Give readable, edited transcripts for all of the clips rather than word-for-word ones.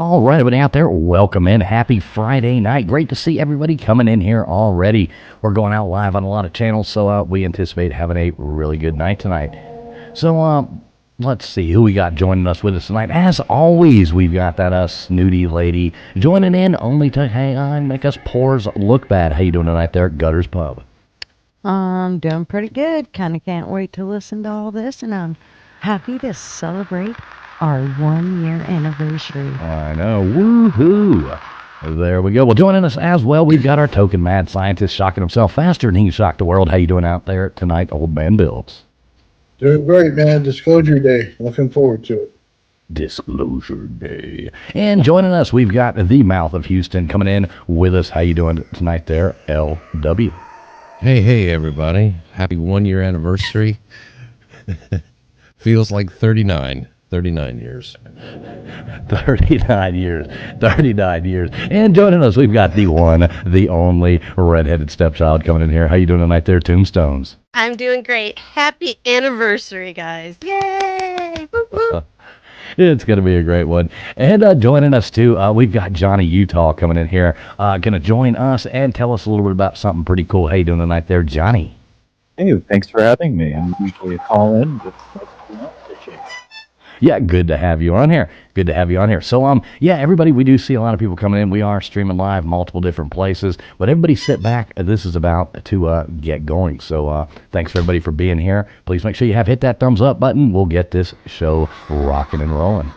All right, everybody out there, welcome in. Happy Friday night. Great to see everybody coming in here already. We're going out live on a lot of channels, so we anticipate having a really good night tonight. So, let's see who we got joining us with us tonight. As always, we've got that snooty lady joining in only to hang on, make us pores look bad. How you doing tonight there at Gutters Pub? I'm doing pretty good. Kind of can't wait to listen to all this, and I'm happy to celebrate our 1 year anniversary. I know. Woohoo! There we go. Well, joining us as well, we've got our token mad scientist shocking himself faster than he can shock the world. How you doing out there tonight, Old Man Bills? Doing great, man. Disclosure Day. Looking forward to it. Disclosure Day. And joining us, we've got the mouth of Houston coming in with us. How you doing tonight there, LW? Hey, everybody. Happy 1 year anniversary. Feels like 39 years. 39 years. 39 years. And joining us, we've got the one, the only redheaded stepchild coming in here. How you doing tonight there, Tombstones? I'm doing great. Happy anniversary, guys. Yay! Woo-woo. It's going to be a great one. And joining us, too, we've got Johnny Utah coming in here. Going to join us and tell us a little bit about something pretty cool. How you doing tonight there, Johnny? Hey, thanks for having me. I'm usually a call-in, but appreciate it. Yeah, good to have you on here. Good to have you on here. So, yeah, everybody, we do see a lot of people coming in. We are streaming live multiple different places, but everybody sit back. This is about to get going. So, thanks for everybody for being here. Please make sure you have hit that thumbs up button. We'll get this show rocking and rolling.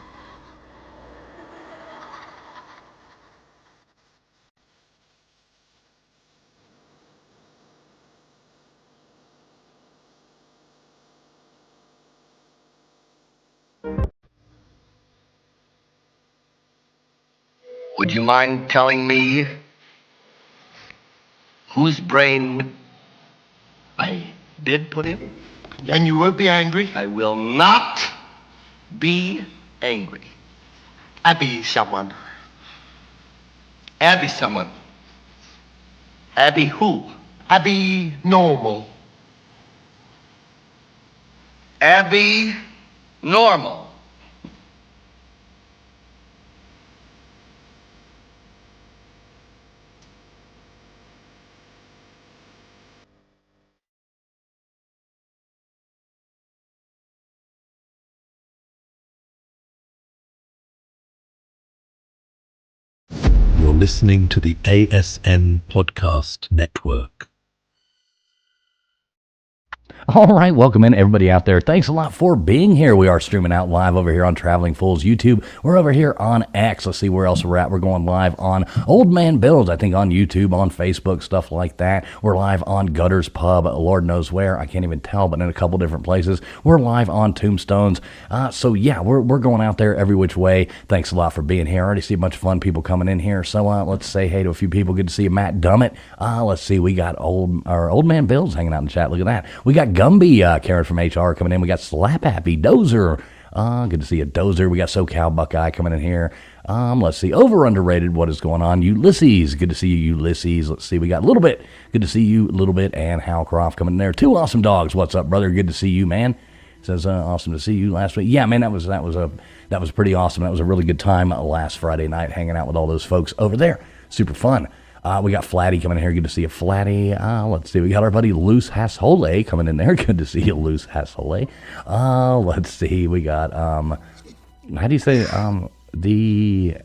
Would you mind telling me whose brain I did put in? And you won't be angry? I will not be angry. Abby someone. Abby someone. Abby who? Abby normal. Abby normal. You're listening to the ASN Podcast Network. All right, welcome in everybody out there. Thanks a lot for being here. We are streaming out live over here on Traveling Fools YouTube. We're over here on X. Let's see where else we're at. We're going live on Old Man Bills, I think on YouTube, on Facebook, stuff like that. We're live on Gutters Pub, Lord knows where. I can't even tell, but in a couple different places. We're live on Tombstones. So yeah, we're going out there every which way. Thanks a lot for being here. I already see a bunch of fun people coming in here. So let's say hey to a few people. Good to see you, Matt Dummett. Let's see, we got Old Man Bills hanging out in the chat. Look at that. We got Gumby, Karen from HR coming in. We got Slap Happy, Dozer. Good to see you, Dozer. We got SoCal Buckeye coming in here. Let's see, over underrated. What is going on? Ulysses. Good to see you, Ulysses. Let's see, we got a little bit. Good to see you, a little bit, and Hal Croft coming in there. Two awesome dogs. What's up, brother? Good to see you, man. Says awesome to see you last week. Yeah, man, that was pretty awesome. That was a really good time last Friday night hanging out with all those folks over there. Super fun. We got Flatty coming in here. Good to see you, Flatty. Let's see. We got our buddy Loose Hasshole coming in there. Good to see you, Loose Hasshole. Let's see. We got, how do you say, the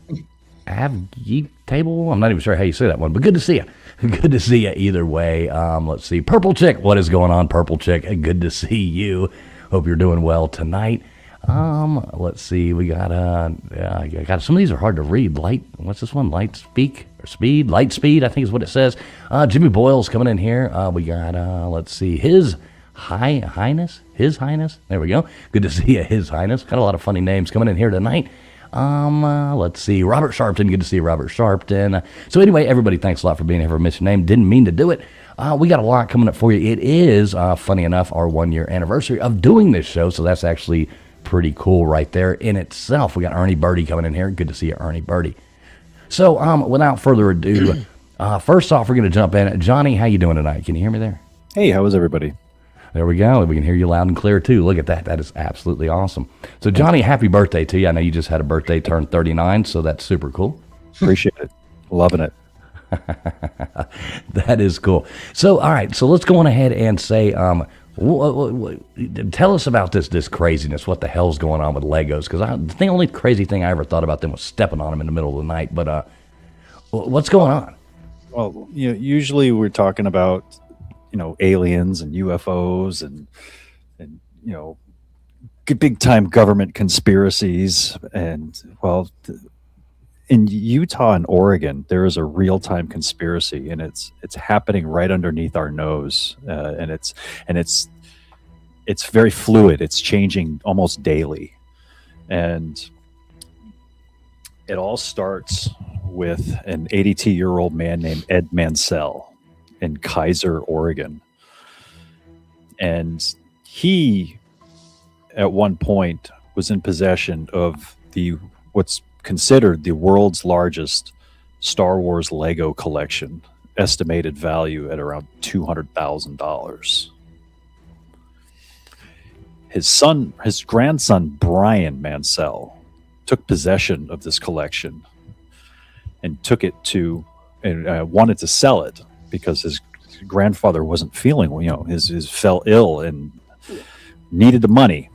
Avgeek table? I'm not even sure how you say that one, but good to see you. Good to see you either way. Let's see. Purple Chick. What is going on, Purple Chick? Good to see you. Hope you're doing well tonight. Let's see. We got some of these are hard to read. What's this one? Light speed. I think is what it says. Jimmy Boyle's coming in here. We got let's see, His Highness. There we go. Good to see you, His Highness. Got a lot of funny names coming in here tonight. Let's see, Robert Sharpton. Good to see you, Robert Sharpton. So anyway, everybody, thanks a lot for being here for Miss Your Name. Didn't mean to do it. We got a lot coming up for you. It is, funny enough, our 1 year anniversary of doing this show, so that's actually pretty cool right there in itself. We got Ernie Birdie coming in here. Good to see you, Ernie Birdie. So, without further ado, first off, we're going to jump in. Johnny, how you doing tonight? Can you hear me there? Hey, how is everybody? There we go. We can hear you loud and clear too. Look at that. That is absolutely awesome. So Johnny, happy birthday to you. I know you just had a birthday, turned 39, so that's super cool. Appreciate it. Loving it. That is cool. So, all right. So let's go on ahead and say, tell us about this craziness. What the hell's going on with Legos? Because the only crazy thing I ever thought about them was stepping on them in the middle of the night. But what's going on? Well, usually we're talking about, aliens and UFOs and big time government conspiracies. And in Utah and Oregon, there is a real time conspiracy, and it's happening right underneath our nose, and it's very fluid. It's changing almost daily, and it all starts with an 82-year-old man named Ed Mansell in Kaiser, Oregon, and he, at one point, was in possession of what's considered the world's largest Star Wars Lego collection, estimated value at around $200,000. His grandson Brian Mansell took possession of this collection and took it wanted to sell it because his grandfather wasn't feeling, his fell ill and needed the money,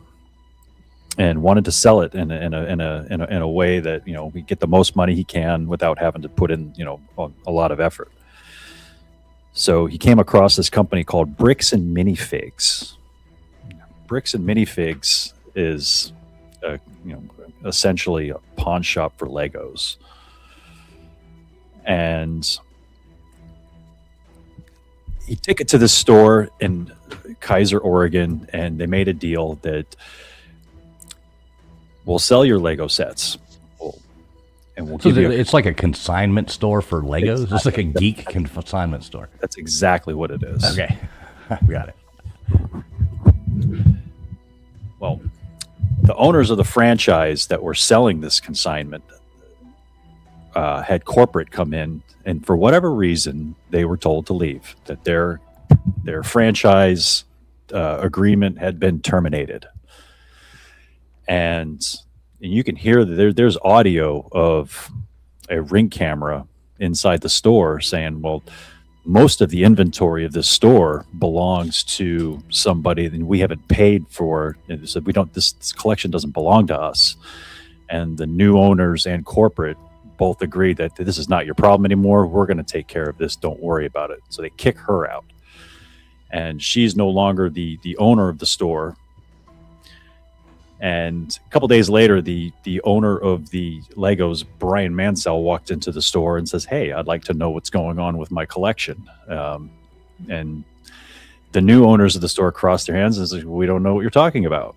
and wanted to sell it in a way that we get the most money he can without having to put in a lot of effort. So he came across this company called Bricks and Minifigs. Bricks and Minifigs is essentially a pawn shop for Legos, and he took it to the store in Kaiser, Oregon, and they made a deal that we'll sell your Lego sets, and we'll give you. It's like a consignment store for Legos. It's like a geek consignment store. That's exactly what it is. Okay, I got it. Well, the owners of the franchise that were selling this consignment had corporate come in, and for whatever reason, they were told to leave. That their franchise agreement had been terminated. And you can hear that there's audio of a Ring camera inside the store saying, well, most of the inventory of this store belongs to somebody that we haven't paid for. And so this collection doesn't belong to us. And the new owners and corporate both agree that this is not your problem anymore. We're going to take care of this. Don't worry about it. So they kick her out. And she's no longer the owner of the store. And a couple days later, the owner of the Legos, Brian Mansell, walked into the store and says, "Hey, I'd like to know what's going on with my collection." And the new owners of the store crossed their hands and said, "We don't know what you're talking about."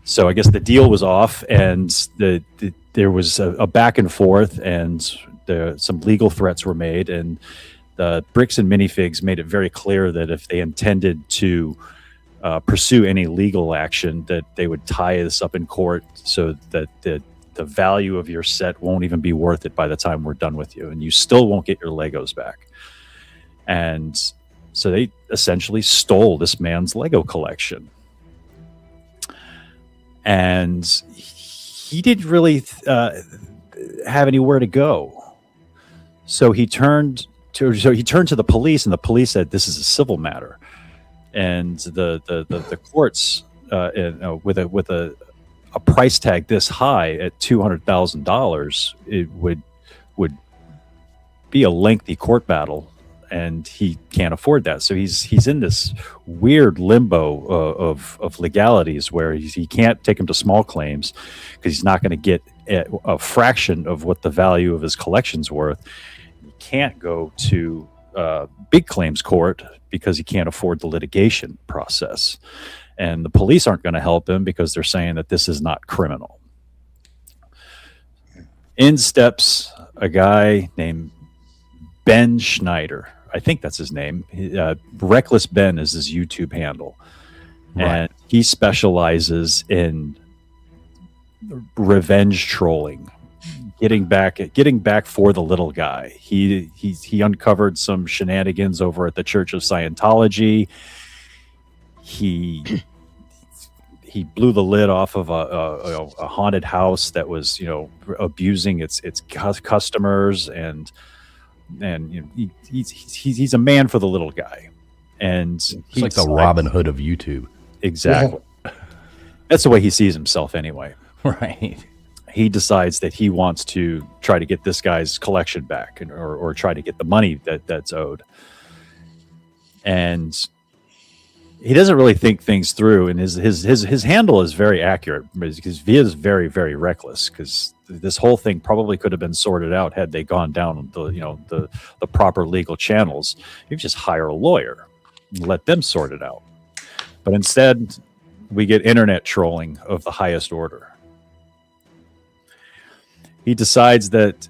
So I guess the deal was off, and there was a back and forth, and some legal threats were made, and the Bricks and Minifigs made it very clear that if they intended to pursue any legal action, that they would tie this up in court so that the value of your set won't even be worth it by the time we're done with you, and you still won't get your Legos back. And so they essentially stole this man's Lego collection. And he didn't really have anywhere to go. So he turned to the police, and the police said, "This is a civil matter." And the courts, with a price tag this high at $200,000, it would be a lengthy court battle, and he can't afford that. So he's in this weird limbo of legalities where he can't take him to small claims because he's not going to get a fraction of what the value of his collection's worth. He can't go to big claims court because he can't afford the litigation process, and the police aren't going to help him because they're saying that this is not criminal. In steps a guy named Ben Schneider. I think that's his name. Reckless Ben is his YouTube handle. Right. And he specializes in revenge trolling. getting back for the little guy. He uncovered some shenanigans over at the Church of Scientology. He blew the lid off of a haunted house that was, abusing its customers, and he's a man for the little guy, and It's like the Robin Hood of YouTube. Exactly. Yeah. That's the way he sees himself anyway. Right. He decides that he wants to try to get this guy's collection back, or try to get the money that's owed. And he doesn't really think things through, and his handle is very accurate, because he is very, very reckless, because this whole thing probably could have been sorted out had they gone down the proper legal channels. You just hire a lawyer and let them sort it out. But instead, we get internet trolling of the highest order. He decides that,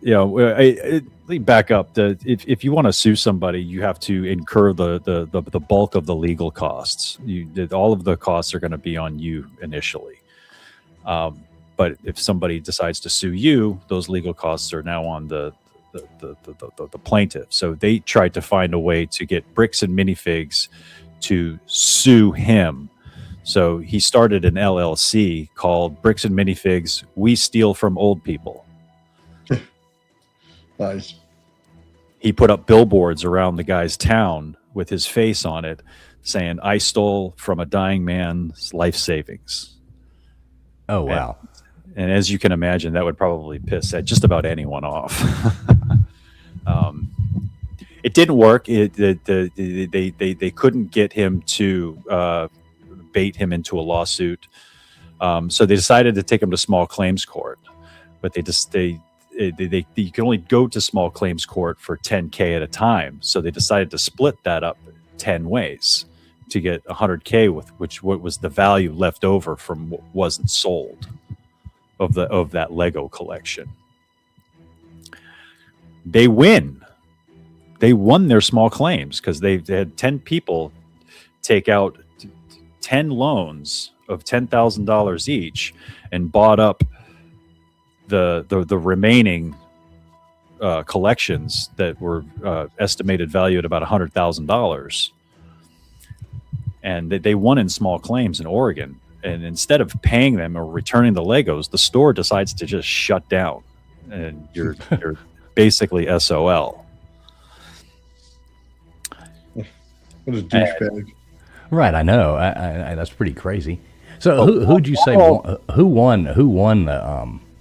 back up. If you want to sue somebody, you have to incur the bulk of the legal costs. All of the costs are going to be on you initially. But if somebody decides to sue you, those legal costs are now on the plaintiff. So they tried to find a way to get Bricks and Minifigs to sue him. So he started an LLC called Bricks and Minifigs We Steal from Old People. Nice. He put up billboards around the guy's town with his face on it, saying, "I stole from a dying man's life savings." Oh, wow. And as you can imagine, that would probably piss just about anyone off. It didn't work. They couldn't get him to bait him into a lawsuit. So they decided to take him to small claims court, but you can only go to small claims court for $10K at a time. So they decided to split that up 10 ways to get $100K, what was the value left over from what wasn't sold of that Lego collection. They win. They won their small claims because they had 10 people take out 10 loans of $10,000 each and bought up the remaining collections that were estimated value at about $100,000, and they won in small claims in Oregon. And instead of paying them or returning the Legos, the store decides to just shut down, and you're basically SOL. What a douchebag! Right, I know. I that's pretty crazy. So who'd you say who won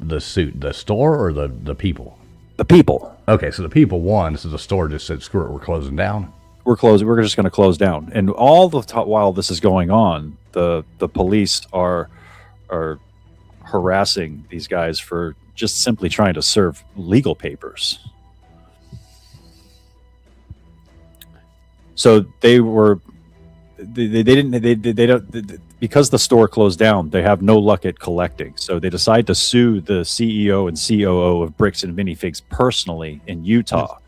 the suit, the store or the people? The people. Okay, so the people won. So the store just said, "Screw it, we're closing down." We're just going to close down. And all the while this is going on, the police are harassing these guys for just simply trying to serve legal papers. So they don't because the store closed down, they have no luck at collecting. So they decide to sue the CEO and COO of Bricks and Minifigs personally in Utah.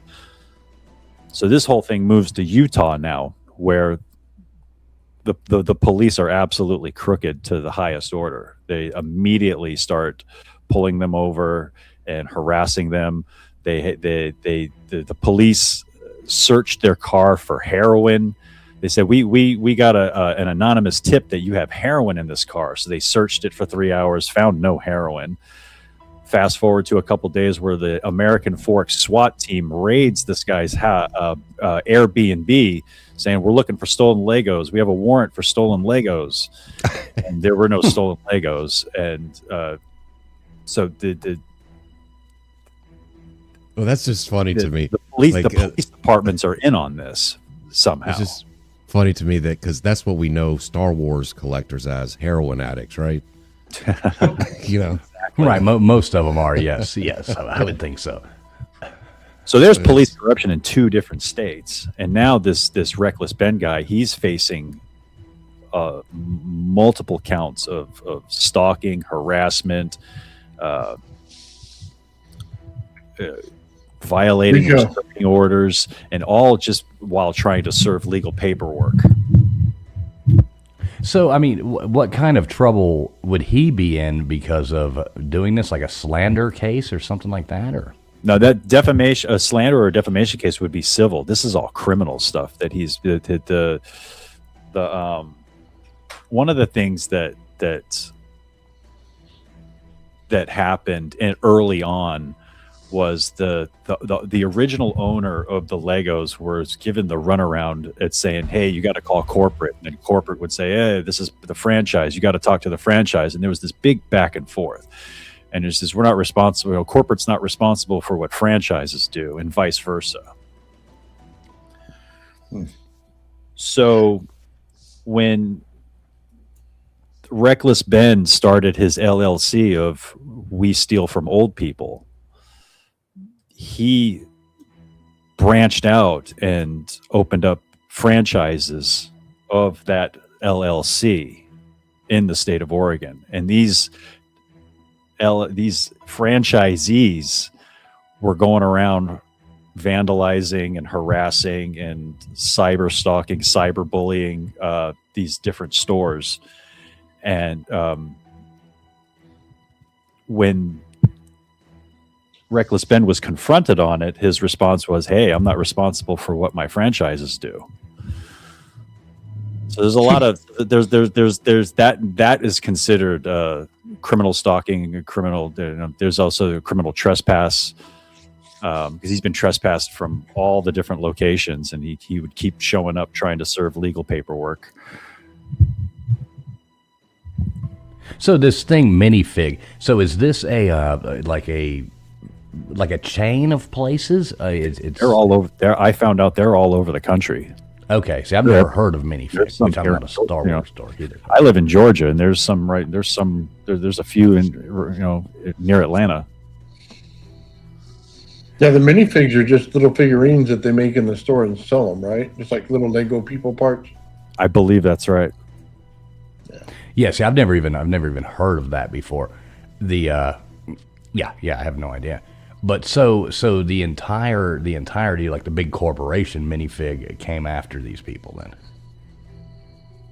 So this whole thing moves to Utah now, where the police are absolutely crooked to the highest order. They immediately start pulling them over and harassing them. The police searched their car for heroin. They said, we got an anonymous tip that you have heroin in this car. So they searched it for 3 hours, found no heroin. Fast forward to a couple days where the American Fork SWAT team raids this guy's Airbnb, saying, "We're looking for stolen Legos. We have a warrant for stolen Legos." And there were no stolen Legos. And so well, that's just funny to me. The police departments are in on this somehow. It's just funny to me that because that's what we know Star Wars collectors as, heroin addicts, right? Right. Most of them are. Yes. I would think so. So there's police corruption in 2 different states, and now this Reckless Ben guy, he's facing multiple counts of stalking, harassment, violating restraining orders, and all just while trying to serve legal paperwork. So, I mean, what kind of trouble would he be in because of doing this, like a slander case or something like that, or? No, that defamation, a slander or a defamation case would be civil. This is all criminal stuff that he's the one of the things that happened early on was the original owner of the Legos was given the runaround at saying, "Hey, you got to call corporate," and then corporate would say, "Hey, this is the franchise. You got to talk to the franchise." And there was this big back and forth. And it says, we're not responsible. You know, corporate's not responsible for what franchises do, and vice versa. So when Reckless Ben started his LLC of We Steal from Old People, he branched out and opened up franchises of that LLC in the state of Oregon. And these franchisees were going around vandalizing and harassing and cyber stalking, cyberbullying these different stores. And when Reckless Ben was confronted on it, his response was, "Hey, I'm not responsible for what my franchises do." So there's a lot of there's that is considered criminal stalking, criminal. There's also criminal trespass because he's been trespassed from all the different locations, and he would keep showing up trying to serve legal paperwork. So this thing, Minifig. So is this like a chain of places? It's They're all over there. I found out they're all over the country. Okay, see, I've never heard of Minifig, some which I'm here, not a Star you know. Wars store either. I live in Georgia, and there's a few in near Atlanta. Yeah, the minifigs are just little figurines that they make in the store and sell them, right? Just like little Lego people parts. I believe that's right. Yeah, see, I've never even heard of that before. The I have no idea. But so the entirety, like the big corporation Minifig, came after these people then.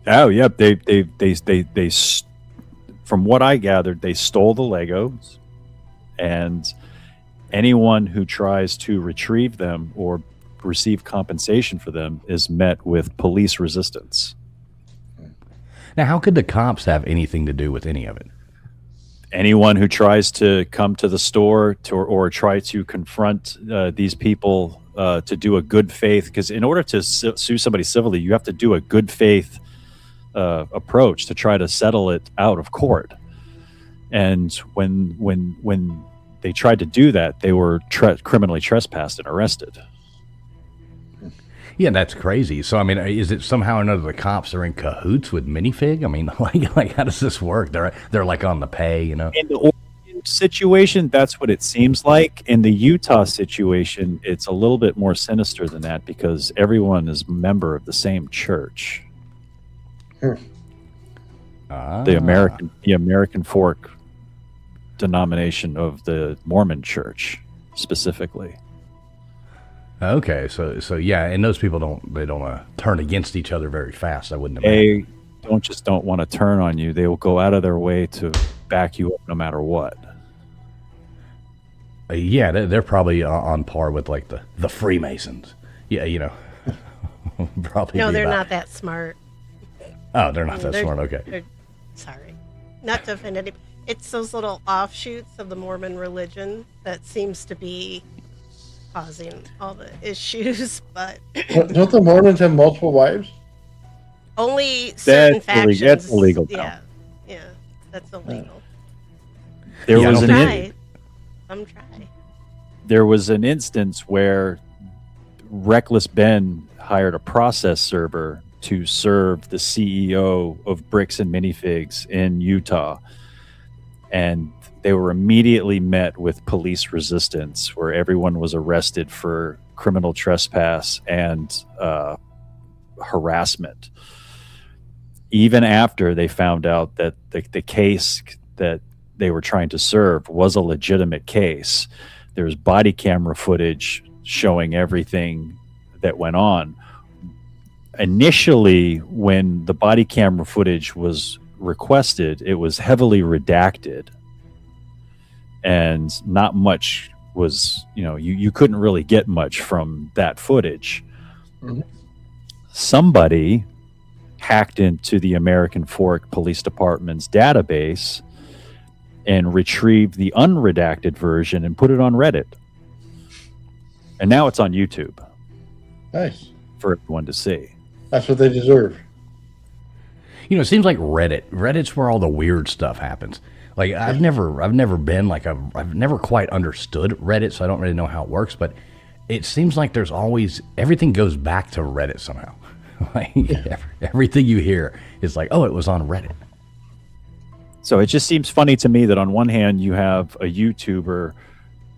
Oh, yeah. They from what I gathered, they stole the Legos, and anyone who tries to retrieve them or receive compensation for them is met with police resistance. Now, how could the cops have anything to do with any of it? Anyone who tries to come to the store or try to confront these people to do a good faith, because in order to sue somebody civilly, you have to do a good faith approach to try to settle it out of court. And when they tried to do that, they were criminally trespassed and arrested. Yeah, that's crazy. So, I mean, is it somehow or another the cops are in cahoots with Minifig? I mean, like how does this work? They're like on the pay, you know? In the Oregon situation, that's what it seems like. In the Utah situation, it's a little bit more sinister than that because everyone is a member of the same church. The American Fork denomination of the Mormon Church, specifically. Okay, so yeah, and those people don't turn against each other very fast. I wouldn't imagine. They don't want to turn on you. They will go out of their way to back you up no matter what. Yeah, they're probably on par with like the Freemasons. Yeah, you know, probably. No, they're not that smart. Oh, they're not that smart. Okay. Sorry, not to offend anybody. It's those little offshoots of the Mormon religion that seems to be causing all the issues, but Don't the Mormons have multiple wives? only certain factions. That's illegal now. Yeah, that's illegal. There Yeah, I was don't an think- Some try. there was an instance where Reckless Ben hired a process server to serve the CEO of Bricks and Minifigs in Utah, and they were immediately met with police resistance, where everyone was arrested for criminal trespass and harassment. Even after they found out that the case that they were trying to serve was a legitimate case, there's body camera footage showing everything that went on. initially, when the body camera footage was requested, it was heavily redacted, and not much was, you couldn't really get much from that footage. Mhm. Somebody hacked into the American Fork Police Department's database and retrieved the unredacted version and put it on Reddit. And now it's on YouTube Nice. for everyone to see. That's what they deserve. It seems like Reddit's where all the weird stuff happens. Like I've never been like I've never quite understood Reddit, so I don't really know how it works, but it seems like there's always everything goes back to Reddit somehow. Like everything you hear is like, oh, it was on Reddit. So it just seems funny to me that on one hand you have a YouTuber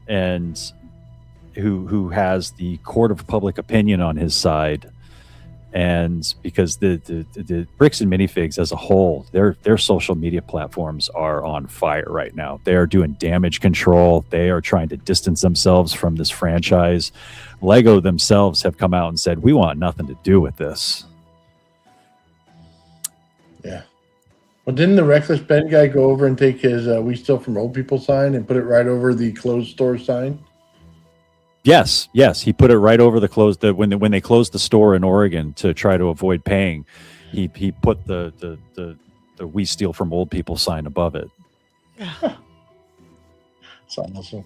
and who has the court of public opinion on his side, and because the Bricks and Minifigs as a whole, their social media platforms are on fire right now. They are doing damage control. They are trying to distance themselves from this franchise. Lego themselves have come out and said, we want nothing to do with this. Yeah. Well, didn't the Reckless Ben guy go over and take his "We Steal from Old People" sign and put it right over the closed store sign? Yes, he put it right over the when they closed the store in Oregon to try to avoid paying. He put the "We Steal from Old People" sign above it. That's awesome.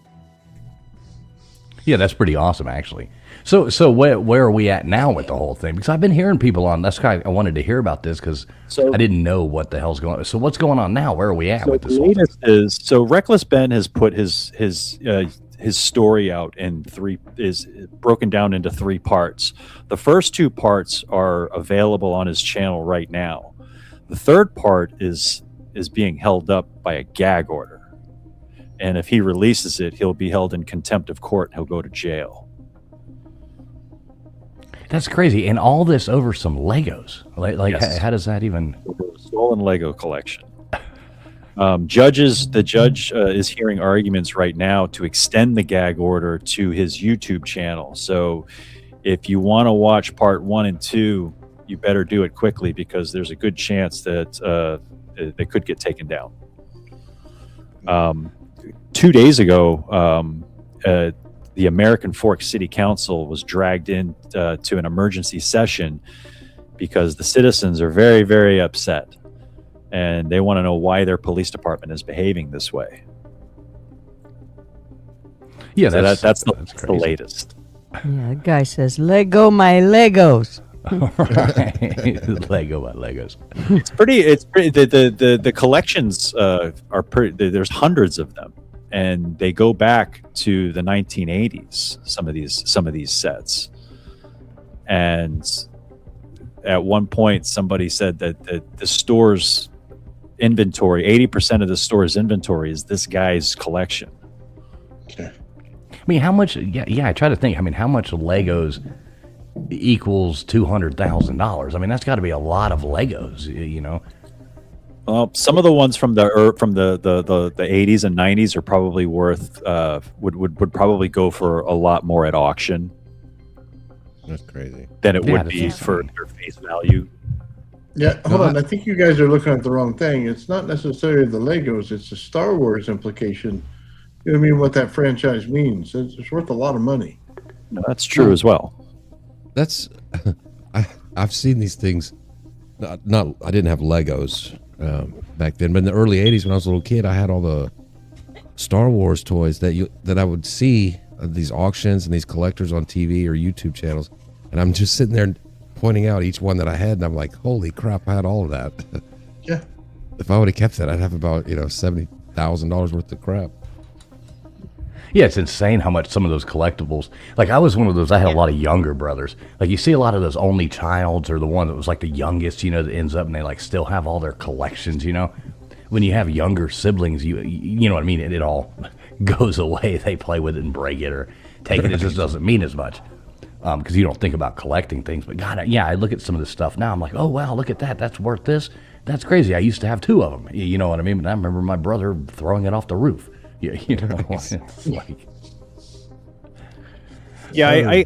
Yeah, that's pretty awesome, actually. So where are we at now with the whole thing? Because I've been hearing people on. That's why I wanted to hear about this because I didn't know what the hell's going on. So what's going on now? Where are we at with this whole thing? Reckless Ben has put his story out is broken down into 3 parts. The first 2 parts are available on his channel right now. The third part is being held up by a gag order. And if he releases it, he'll be held in contempt of court and he'll go to jail. That's crazy. And all this over some Legos. Like Yes. how does that even... Stolen Lego collection. The judge is hearing arguments right now to extend the gag order to his YouTube channel. So if you want to watch part 1 and 2, you better do it quickly because there's a good chance that they could get taken down. 2 days ago, the American Fork City Council was dragged in to an emergency session because the citizens are very, very upset. And they want to know why their police department is behaving this way. Yeah, So that's the crazy. latest. Yeah, the guy says, "Lego my Legos." Lego by Legos. It's pretty. The collections are pretty. There's hundreds of them, and they go back to the 1980s. Some of these sets, and at one point somebody said that the store's inventory, 80% of the store's inventory is this guy's collection. Okay. I mean, how much? Yeah. I try to think. I mean, how much Legos equals $200,000? I mean, that's got to be a lot of Legos. Well, some of the ones from the 80s and 90s are probably worth would probably go for a lot more at auction That's crazy. than it Yeah, would that's be insane. for their face value. Yeah, hold on. I think you guys are looking at the wrong thing. It's not necessarily the Legos. It's the Star Wars implication. You know what I mean? What that franchise means. It's worth a lot of money. No, that's true as well. That's I've seen these things. Not I didn't have Legos back then, but in the early '80s when I was a little kid, I had all the Star Wars toys that I would see at these auctions and these collectors on TV or YouTube channels, and I'm just sitting there pointing out each one that I had, and I'm like, holy crap, I had all of that. Yeah. If I would have kept that, I'd have about $70,000 worth of crap. Yeah, it's insane how much some of those collectibles. Like I was one of those. I had a lot of younger brothers. Like you see a lot of those only childs or the one that was like the youngest. That ends up and they like still have all their collections. When you have younger siblings, you know what I mean. It all goes away. They play with it and break it or take it. It just doesn't mean as much because you don't think about collecting things. But God, I look at some of this stuff now. I'm like, oh wow, look at that. That's worth this. That's crazy. I used to have 2 of them. You know what I mean? But I remember my brother throwing it off the roof. Yeah, it's like. Yeah,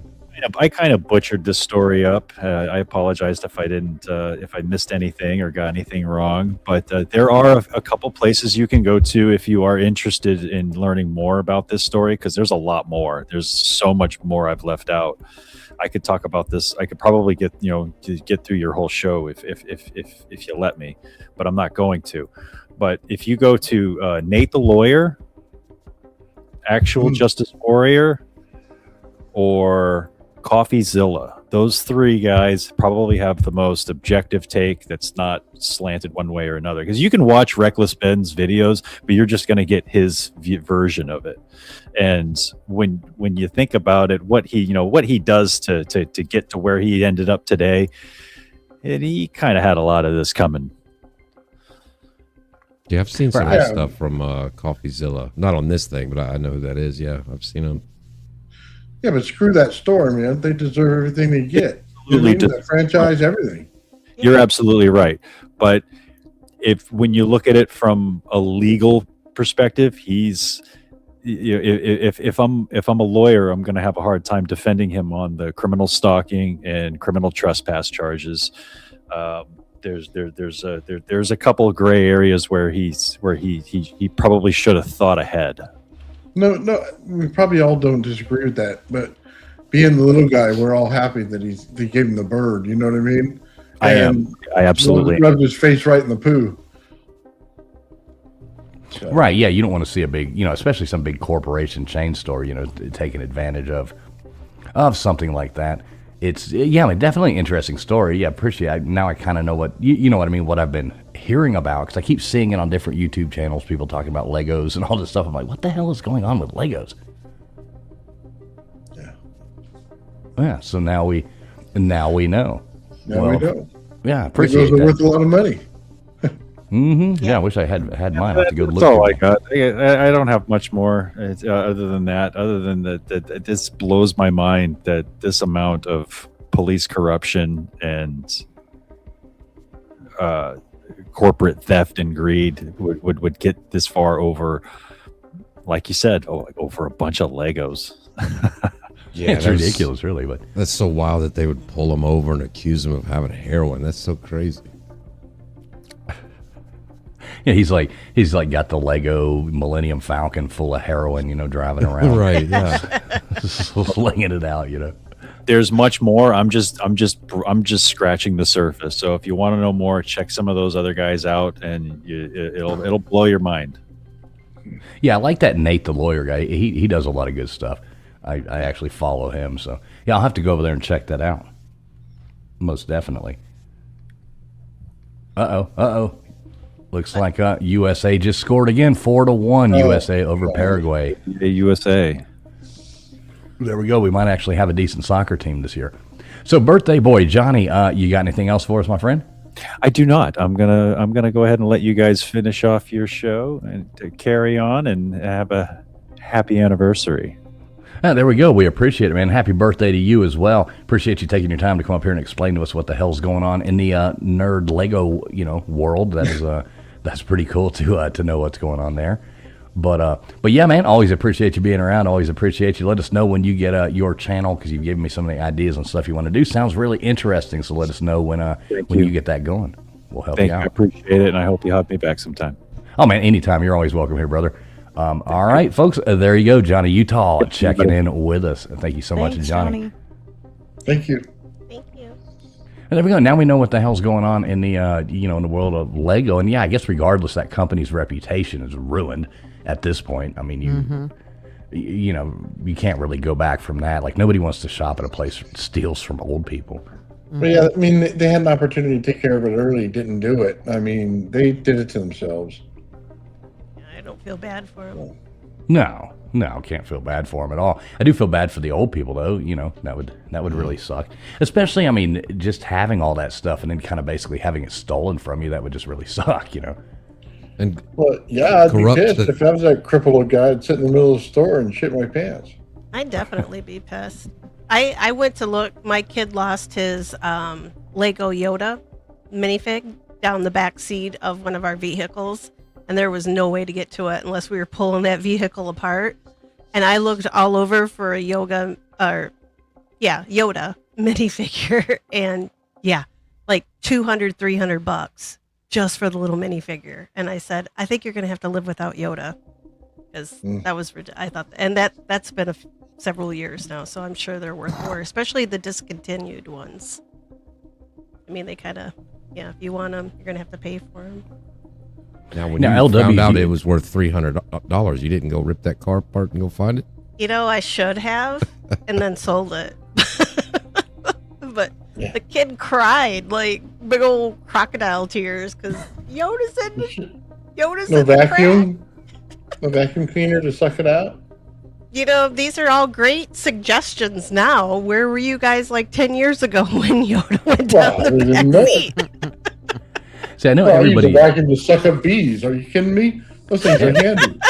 kind of butchered this story up. I apologized if I didn't, if I missed anything or got anything wrong. But there are a couple places you can go to if you are interested in learning more about this story, because there's a lot more. There's so much more I've left out. I could talk about this. I could probably get through your whole show if you let me, but I'm not going to. But if you go to Nate the Lawyer, Actual Justice Warrior, or CoffeeZilla, those three guys probably have the most objective take that's not slanted one way or another. Because you can watch Reckless Ben's videos, but you're just going to get his version of it. And when you think about it, what he does to get to where he ended up today, he kind of had a lot of this coming. Yeah, I've seen some of that stuff from CoffeeZilla. Not on this thing, but I know who that is. Yeah, I've seen them. Yeah, but screw that store, man. They deserve everything they get. That franchise, everything. You're absolutely right. But when you look at it from a legal perspective, if I'm a lawyer, I'm going to have a hard time defending him on the criminal stalking and criminal trespass charges. There's a couple of gray areas where he probably should have thought ahead. No, we probably all don't disagree with that. But being the little guy, we're all happy that they gave him the bird. You know what I mean? I absolutely rubbed his face right in the poo. So. Right? Yeah, you don't want to see a big, especially some big corporation chain store, taking advantage of something like that. It's definitely interesting story. Yeah, appreciate it. Now I kind of know what you know what I mean. What I've been hearing about, because I keep seeing it on different YouTube channels. People talking about Legos and all this stuff. I'm like, what the hell is going on with Legos? Yeah. So now we know. We know. Yeah, appreciate Legos that. are worth a lot of money. Yeah, I wish I had mine. I have to go look. That's all I got. I don't have much more other than that. Other than that, this blows my mind that this amount of police corruption and corporate theft and greed would get this far over, like you said, over a bunch of Legos. Yeah, it's ridiculous, really. But that's so wild that they would pull him over and accuse him of having heroin. That's so crazy. Yeah, he's like got the Lego Millennium Falcon full of heroin, driving around. Right, yeah. Slinging it out, There's much more. I'm just scratching the surface. So if you want to know more, check some of those other guys out, and it'll blow your mind. Yeah, I like that Nate the Lawyer guy. He does a lot of good stuff. I actually follow him, so yeah, I'll have to go over there and check that out. Most definitely. Uh-oh. Looks like USA just scored again, 4-1 USA over Paraguay. USA. There we go. We might actually have a decent soccer team this year. So, birthday boy Johnny, you got anything else for us, my friend? I do not. I'm gonna go ahead and let you guys finish off your show and to carry on and have a happy anniversary. There we go. We appreciate it, man. Happy birthday to you as well. Appreciate you taking your time to come up here and explain to us what the hell's going on in the nerd Lego, world. That is that's pretty cool to know what's going on there. But yeah, man, always appreciate you being around. Always appreciate you. Let us know when you get your channel, because you've given me some of the ideas and stuff you want to do. Sounds really interesting. So let us know when you get that going. We'll help you out. I appreciate it, and I hope you have me back sometime. Oh man, anytime. You're always welcome here, brother. All right, folks. There you go, Johnny Utah checking in with us. Thank you so much, Johnny. Thank you. And there we go. Now we know what the hell's going on in the in the world of Lego. And yeah, I guess regardless, that company's reputation is ruined at this point. I mean, you can't really go back from that. Like, nobody wants to shop at a place that steals from old people. But yeah, I mean, they had an opportunity to take care of it early, didn't do it. I mean, they did it to themselves. I don't feel bad for them. No, can't feel bad for them at all. I do feel bad for the old people, though. That would really suck. Especially, I mean, just having all that stuff and then kind of basically having it stolen from you. That would just really suck, And yeah, I'd be pissed if I was that crippled guy. I'd sit in the middle of the store and shit my pants. I'd definitely be pissed. I went to look. My kid lost his Lego Yoda minifig down the back seat of one of our vehicles. And there was no way to get to it unless we were pulling that vehicle apart. And I looked all over for a yeah, Yoda minifigure, and yeah, like $200-300 just for the little minifigure. And I said, I think you're going to have to live without Yoda, because that was I thought, and that's been several years now, so I'm sure they're worth more, especially the discontinued ones. I mean, they kind of, yeah, if you want them, you're going to have to pay for them. Now, when Now, you found out LWG it was worth $300, you didn't go rip that car apart and go find it? You know, I should have, and then sold it. But the kid cried like big old crocodile tears because Yoda's in No the vacuum? No vacuum cleaner to suck it out? You know, these are all great suggestions now. Where were you guys like 10 years ago when Yoda went down Well, we the didn't back know. seat? See, I know Well, I use a everybody. vacuum to suck up bees. Are you kidding me? Those things are handy.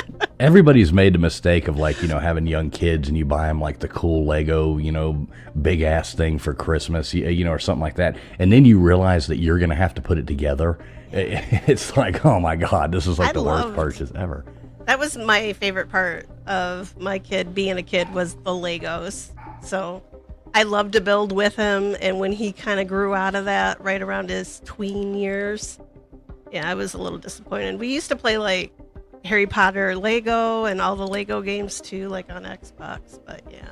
Everybody's made the mistake of, like, having young kids and you buy them like the cool Lego, big ass thing for Christmas, or something like that. And then you realize that you're going to have to put it together. It's like, oh my God, this is like the worst purchase ever. That was my favorite part of my kid being a kid, was the Legos. So I loved to build with him. And when he kind of grew out of that right around his tween years, yeah, I was a little disappointed. We used to play like Harry Potter Lego and all the Lego games too, like on Xbox. But yeah,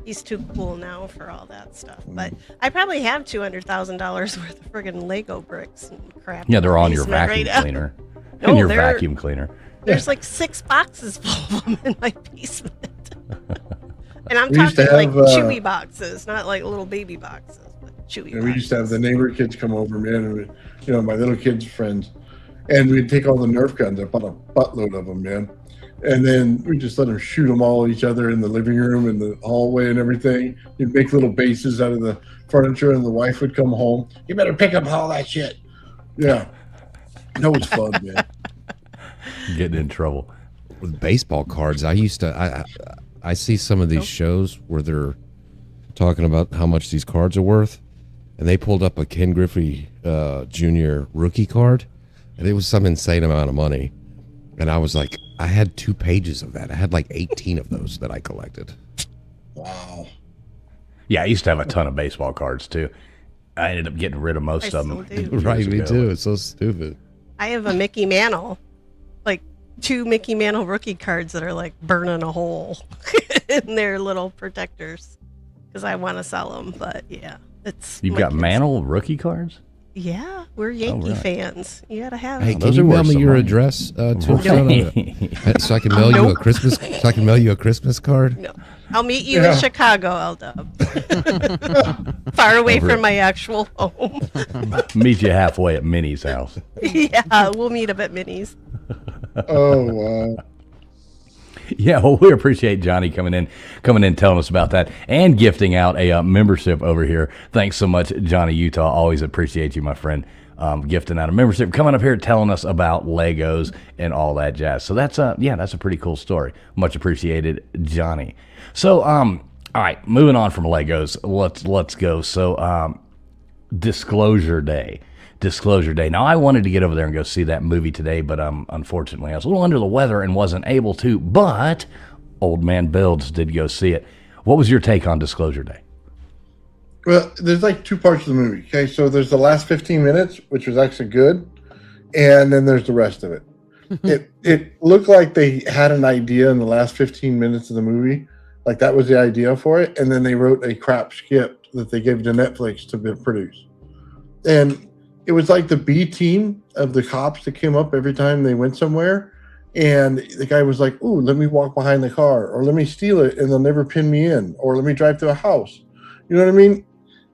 he's too cool now for all that stuff. But I probably have $200,000 worth of friggin' Lego bricks and crap. Yeah, they're in the on your basement vacuum right now. cleaner. No, And your they're- vacuum cleaner. There's like 6 boxes full of them in my basement. And I'm We used to talking like have, chewy boxes, not like little baby boxes, but chewy And we boxes. used to have the neighbor kids come over, man, and my little kids' friends, and we'd take all the Nerf guns. I bought a buttload of them, man, and then we just let them shoot them all at each other in the living room and the hallway and everything. You'd make little bases out of the furniture, and the wife would come home. You better pick up all that shit. Yeah, that was fun, man. Getting in trouble. With baseball cards, I see some of these shows where they're talking about how much these cards are worth, and they pulled up a Ken Griffey Jr. rookie card, and it was some insane amount of money. And I was like, I had 2 pages of that. I had like 18 of those that I collected. Wow. Yeah, I used to have a ton of baseball cards too. I ended up getting rid of most I of them. still do. years Right, me ago. too. It's so stupid. I have a Mickey Mantle, like 2 Mickey Mantle rookie cards that are like burning a hole in their little protectors because I want to sell them. But yeah, it's You've my got kids- Mantle rookie cards? Yeah, we're Yankee really? fans. You gotta have Hey, them. can those you are mail worth me some your money. address to so I can mail you a Christmas? So I can mail you a Christmas card. No, I'll meet you Yeah. in Chicago, L-Dub. Far away from my actual home. Meet you halfway at Minnie's house. Yeah, we'll meet up at Minnie's. Oh, wow. Yeah, well, we appreciate Johnny coming in, telling us about that, and gifting out a membership over here. Thanks so much, Johnny Utah. Always appreciate you, my friend, gifting out a membership, coming up here, telling us about Legos and all that jazz. So that's that's a pretty cool story. Much appreciated, Johnny. So, all right, moving on from Legos, let's go. So, Disclosure Day. Now, I wanted to get over there and go see that movie today, but unfortunately, I was a little under the weather and wasn't able to. But Old Man Builds did go see it. What was your take on Disclosure Day? Well, there's like 2 parts of the movie. Okay, so there's the last 15 minutes, which was actually good, and then there's the rest of it. It looked like they had an idea in the last 15 minutes of the movie, like that was the idea for it, and then they wrote a crap script that they gave to Netflix to produce. And it was like the B team of the cops that came up every time they went somewhere. And the guy was like, ooh, let me walk behind the car, or let me steal it and they'll never pin me in, or let me drive to a house. You know what I mean?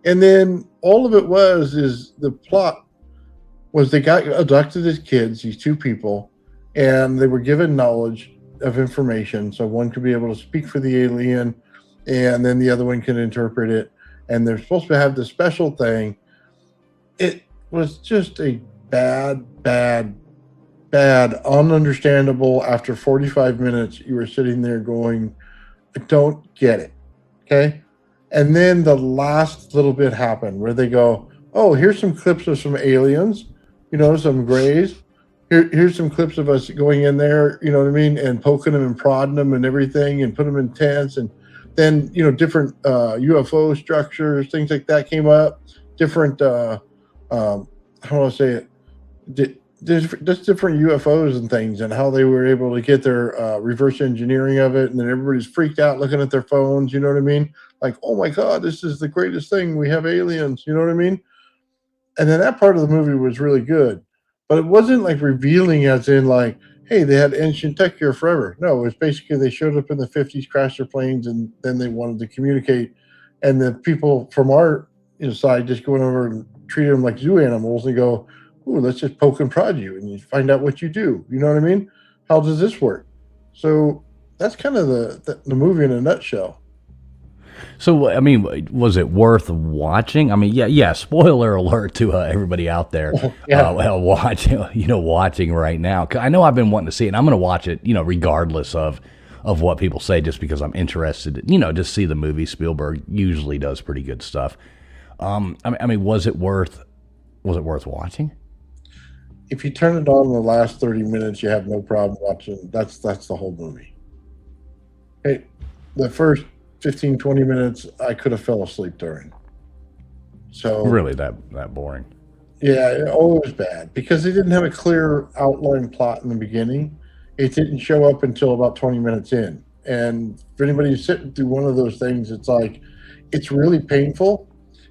And then all of it is the plot was they got abducted as kids, these 2 people, and they were given knowledge of information. So one could be able to speak for the alien, and then the other one can interpret it. And they're supposed to have this special thing. It was just a bad, ununderstandable. After 45 minutes, you were sitting there going, I don't get it. Okay. And then the last little bit happened where they go, oh, here's some clips of some aliens, some grays. Here's some clips of us going in there, you know what I mean? And poking them and prodding them and everything and put them in tents. And then different UFO structures, things like that came up. Different how do I say it? There's just different UFOs and things, and how they were able to get their reverse engineering of it, and then everybody's freaked out looking at their phones. You know what I mean? Like, oh my god, this is the greatest thing. We have aliens. You know what I mean? And then that part of the movie was really good, but it wasn't like revealing, as in like, hey, they had ancient tech here forever. No, it was basically they showed up in the 50s, crashed their planes, and then they wanted to communicate, and the people from our side just going over and treated them like zoo animals and go, ooh, let's just poke and prod you and you find out what you do. You know what I mean? How does this work? So that's kind of the movie in a nutshell. So, I mean, was it worth watching? I mean, yeah. Spoiler alert to everybody out there, watching right now. 'Cause I know I've been wanting to see it, and I'm going to watch it, regardless of what people say, just because I'm interested. Just see the movie. Spielberg usually does pretty good stuff. I mean, was it worth watching? If you turn it on in the last 30 minutes, you have no problem watching. That's the whole movie. Hey, the first 15, 20 minutes, I could have fell asleep during. So Really, that boring? yeah, it was bad because they didn't have a clear outline plot in the beginning. It didn't show up until about 20 minutes in. And for anybody who's sitting through one of those things, it's like, it's really painful.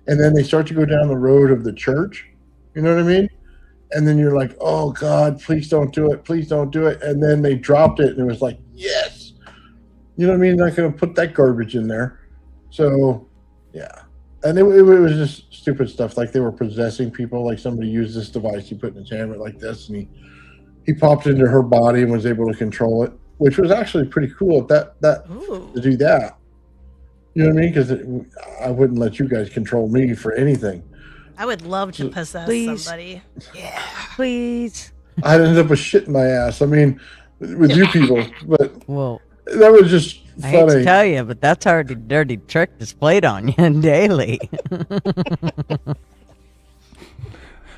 And then they start to go down the road of the church. You know what I mean? And then you're like, oh God, please don't do it. Please don't do it. And then they dropped it and it was like, yes. You know what I mean? Not going to put that garbage in there. So, yeah. And it was just stupid stuff. Like they were possessing people. Like somebody used this device he put in his hand like this, and he popped into her body and was able to control it, which was actually pretty cool. To do that. You know what I mean? Because I wouldn't let you guys control me for anything. I would love to possess somebody. Yeah, please. I'd end up with shit in my ass. I mean, with you people, but Well, that was just I hate to funny. tell you, but that's already dirty trick displayed on you daily.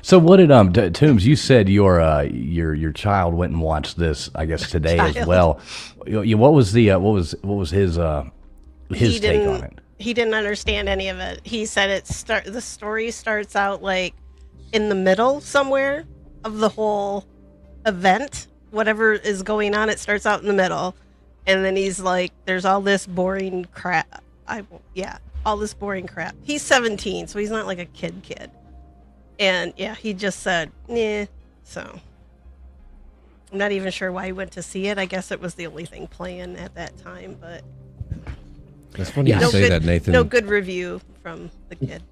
So what did Toombs? You said your child went and watched this, I guess today as well. What was his take on it? He didn't understand any of it. He said the story starts out like in the middle somewhere of the whole event. Whatever is going on, it starts out in the middle. And then he's like, there's all this boring crap. All this boring crap. He's 17, so he's not like a kid. And yeah, he just said, nah. So I'm not even sure why he went to see it. I guess it was the only thing playing at that time, but That's funny you say that, Nathan. No good review from the kid.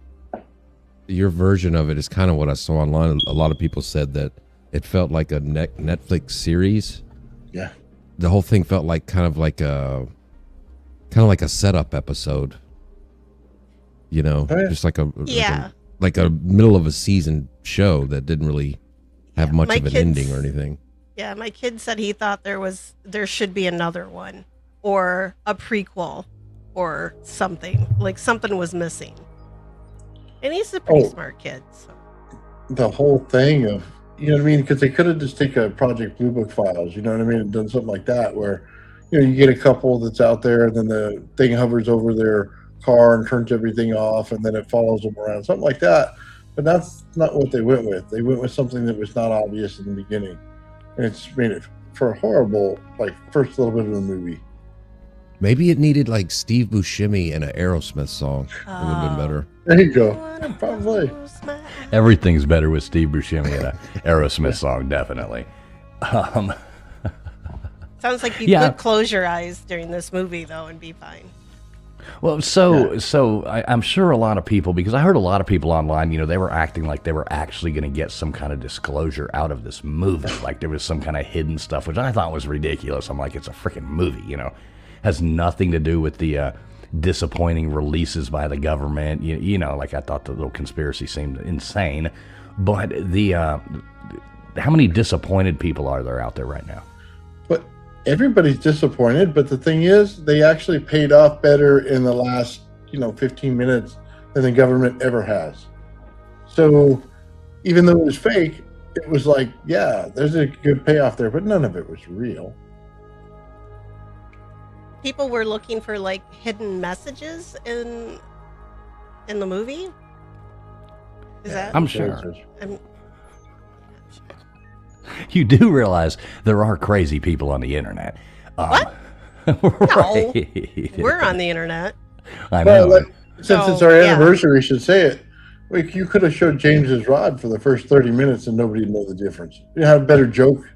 Your version of it is kind of what I saw online. A lot of people said that it felt like a Netflix series. Yeah. The whole thing felt like kind of like a setup episode. Just like a middle of a season show that didn't really have much of an ending or anything. Yeah, my kid said he thought there should be another one or a prequel or something. Like something was missing. And he's a pretty smart kid. So. The whole thing of, you know what I mean? Because they could have just taken a Project Blue Book files, you know what I mean? And done something like that where, you get a couple that's out there and then the thing hovers over their car and turns everything off and then it follows them around, something like that. But that's not what they went with. They went with something that was not obvious in the beginning. And it's made it for a horrible, first little bit of the movie. Maybe it needed like Steve Buscemi and an Aerosmith song. It would have been better. There you go. Probably. Everything's better with Steve Buscemi and an Aerosmith song, definitely. Sounds like you could close your eyes during this movie, though, and be fine. Well, so I'm sure a lot of people, because I heard a lot of people online, they were acting like they were actually going to get some kind of disclosure out of this movie, like there was some kind of hidden stuff, which I thought was ridiculous. I'm like, it's a freaking movie, has nothing to do with the disappointing releases by the government. Like I thought the little conspiracy seemed insane, but how many disappointed people are there out there right now? But everybody's disappointed. But the thing is, they actually paid off better in the last 15 minutes than the government ever has. So even though it was fake, it was like, yeah, there's a good payoff there, but none of it was real. people were looking for like hidden messages in the movie. Is that? I'm sure. I'm, You do realize there are crazy people on the internet. What? Right. we're on the internet. I Well, know. since it's our anniversary, we should say it. Like, you could have showed James's rod for the first 30 minutes and nobody'd know the difference. You have a better joke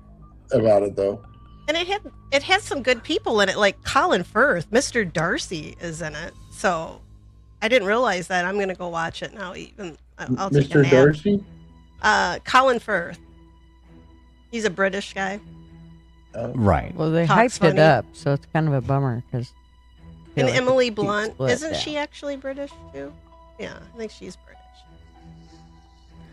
about it, though. And it has some good people in it, like Colin Firth. Mr. Darcy is in it. So I didn't realize that. I'm gonna go watch it now. Even I'll take a Mr. nap. Darcy? Colin Firth. He's a British guy. Right. Well, they Talks hyped funny. it up, so it's kind of a bummer because. And Emily Blunt, isn't she actually British too? Yeah, I think she's British.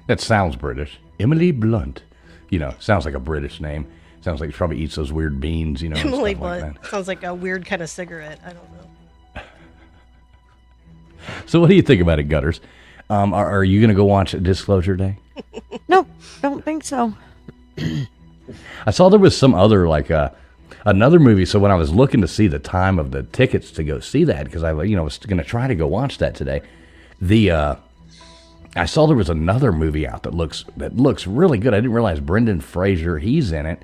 That sounds British. Emily Blunt. You know, sounds like a British name. Sounds like she probably eats those weird beans, you know. and Emily stuff like Blunt that. sounds like a weird kind of cigarette. I don't know. So what do you think about it, Gutters? Are you going to go watch Disclosure Day? Nope, don't think so. I saw there was some other, like, another movie. So when I was looking to see the time of the tickets to go see that, because I was going to try to go watch that today, I saw there was another movie out that looks really good. I didn't realize Brendan Fraser, he's in it,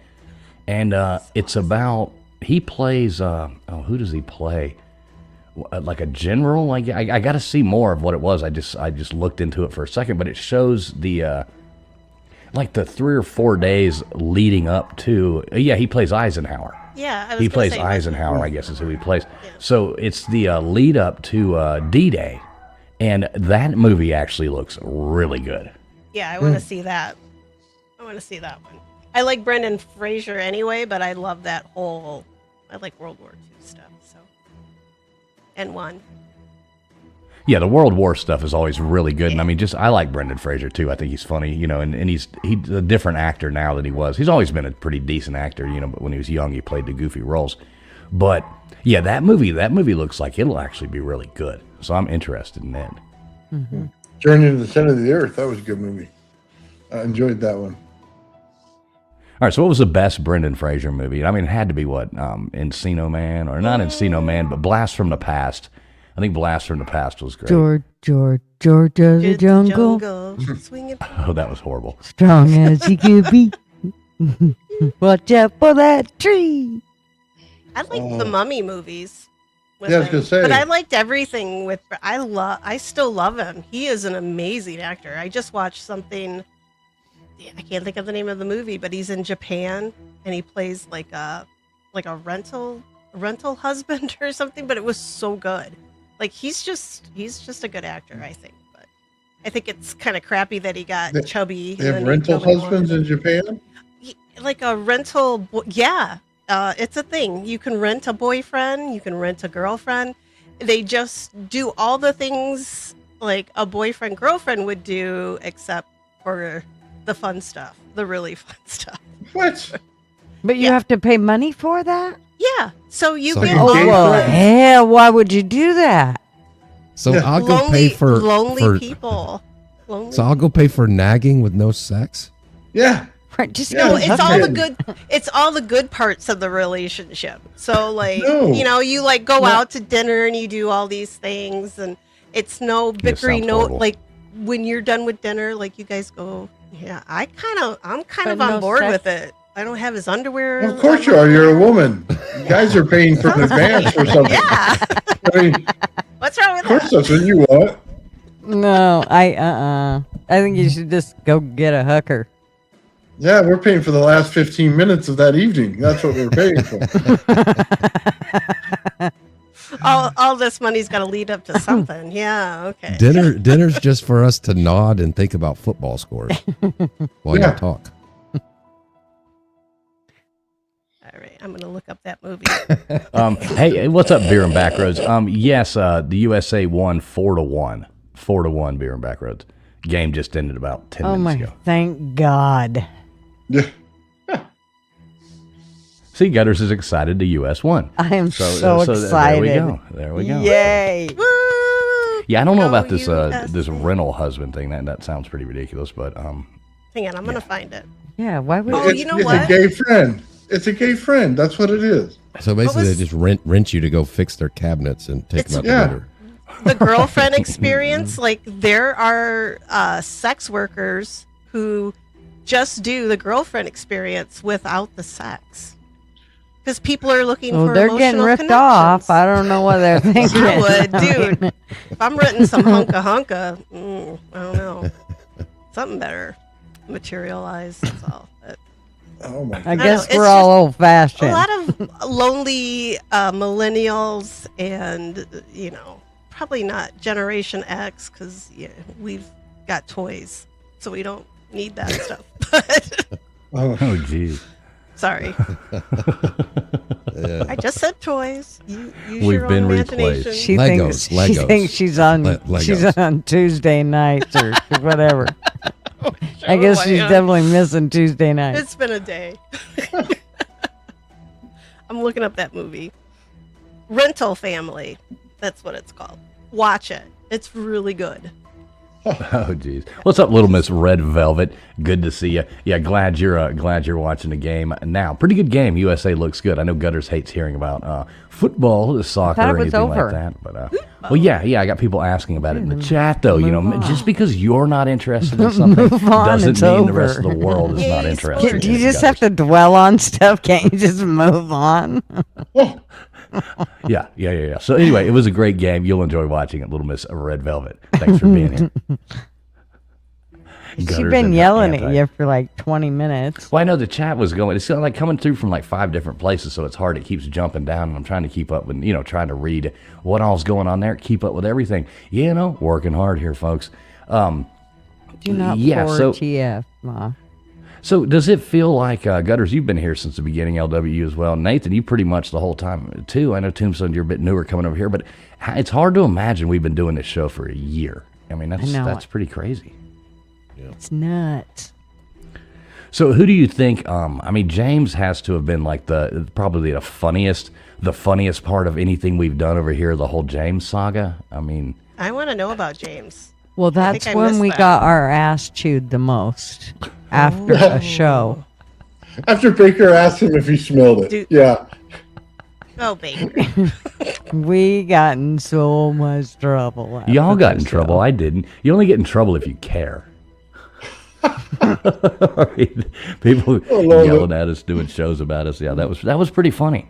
and it's about, he plays who does he play? Like a general. Like, I got to see more of what it was. I just looked into it for a second, but it shows the like the 3 or 4 days leading up to. Yeah, he plays Eisenhower. Yeah, I was He gonna plays say, Eisenhower, I guess is who he plays. So it's the lead up to D-Day, and that movie actually looks really good. Yeah, I want to see that. I want to see that one. I like Brendan Fraser anyway, but I love that whole. I like World War II stuff. So, and one. Yeah, the World War stuff is always really good, and I mean, I like Brendan Fraser too. I think he's funny, you know, and he's a different actor now than he was. He's always been a pretty decent actor, you know, but when he was young, he played the goofy roles. But yeah, that movie looks like it'll actually be really good. So I'm interested in that. Mm-hmm. Journey to the Center of the Earth. That was a good movie. I enjoyed that one. All right, so what was the best Brendan Fraser movie? I mean, it had to be what, Encino Man, or not Encino Man, but Blast from the Past. I think Blast from the Past was great. Georgia the jungle, Swinging. Oh, that was horrible. strong as he could be. Watch out for that tree. I like the Mummy movies. with Yeah, I was him. gonna say. But I liked everything with. I still love him. He is an amazing actor. I just watched something. I can't think of the name of the movie, but he's in Japan and he plays like a rental husband or something. But it was so good. Like he's just a good actor, I think. But I think it's kind of crappy that he got chubby. They have and rental nobody husbands wanted in Japan? like a rental. Yeah, it's a thing. You can rent a boyfriend. You can rent a girlfriend. They just do all the things like a boyfriend girlfriend would do, except for the fun stuff, the really fun stuff. What? But you Yeah. have to pay money for that? Yeah. So you So get you Oh, gay well, friends. hell, why would you do that? So Yeah. I'll go pay for lonely people. Lonely. So I'll go pay for nagging with no sex. Yeah. Right, just Yeah, No, go it's hook all her. the good. It's all the good parts of the relationship. So, like, No. you know, you like go No. out to dinner and you do all these things, and it's no bickering. sounds No, horrible. like when you're done with dinner, like you guys go. Yeah, I'm kind But of on no board sex? with it. I don't have his underwear. Of course you are. You're a woman. You guys are paying for an advance or something. Yeah. I mean, What's wrong with of course that? that's what you want. No, I think you should just go get a hooker. Yeah, we're paying for the last 15 minutes of that evening. That's what we're paying for. All this money's got to lead up to something. Yeah. Okay. Dinner's just for us to nod and think about football scores while Yeah. you talk. All right. I'm gonna look up that movie. Hey, what's up, Beer and Backroads? Yes, the USA won 4-1. 4-1 Beer and Backroads. Game just ended about 10 Oh minutes my, ago. thank God. Yeah. See, Gutters is excited the US won. I am so There excited. we go. There we go. Yay. Woo! Yeah, I don't know Go about this USA. this rental husband thing. That sounds pretty ridiculous, but Hang on. I'm gonna find it. Yeah, why would Oh, it's, you know it's what? a gay friend. It's a gay friend. That's what it is. So basically, was- they just rent you to go fix their cabinets and take them out Yeah. to dinner. The girlfriend experience, like there are sex workers who just do the girlfriend experience without the sex. Because people are looking Well, for they're getting emotional ripped off. connections. I don't know what they're thinking. I would, dude. If I'm renting some hunka, I don't know. Something better materialize. That's all. But Oh my I god. guess it's we're all just old fashioned. a lot of lonely millennials, and probably not Generation X, because we've got toys, so we don't need that stuff. But Oh, Oh, geez. sorry, Yeah. I just said toys. You use We've your been own replaced. imagination. She Legos, thinks she Legos. thinks she's on she's Legos. on Tuesday nights or whatever. I guess she's definitely missing Tuesday night. It's been a day. I'm looking up that movie. Rental Family. That's what it's called. Watch it. It's really good. Oh, geez. What's up, Little Miss Red Velvet? Good to see you. Yeah, glad you're watching the game now. Pretty good game. USA looks good. I know Gutters hates hearing about football, soccer, thought it or was anything over. like that. But well, yeah. I got people asking about it in the chat, though. Move on. Just because you're not interested in something Move on, doesn't it's mean the rest of over. the world is Yeah, not you're interested. supposed Do you in just Gutters. have to dwell on stuff? Can't you just move on? Yeah. So anyway, it was a great game. You'll enjoy watching it, Little Miss Red Velvet. Thanks for being here. She's Gutters been and yelling anti- at you for like 20 minutes. Well, I know the chat was going. It's like coming through from like 5 different places, so it's hard. It keeps jumping down, and I'm trying to keep up with, trying to read what all's going on there, keep up with everything. Working hard here, folks. Do not Yeah, pour so- TF, Ma. So does it feel like, Gutters, you've been here since the beginning, LW as well. Nathan, you pretty much the whole time, too. I know, Tombstone, you're a bit newer coming over here, but it's hard to imagine we've been doing this show for a year. I mean, know. that's pretty crazy. It's nuts. So who do you think? James has to have been like probably the funniest part of anything we've done over here. The whole James saga. I mean, I want to know about James. Well, think that's I when missed we that. got our ass chewed the most after a show. After Baker asked him if he smelled it. Dude. Yeah. Oh, baby. We got in so much trouble. after y'all got that in trouble. show. I didn't. You only get in trouble if you care. People Lord. yelling at us, doing shows about us. Yeah, that was pretty funny.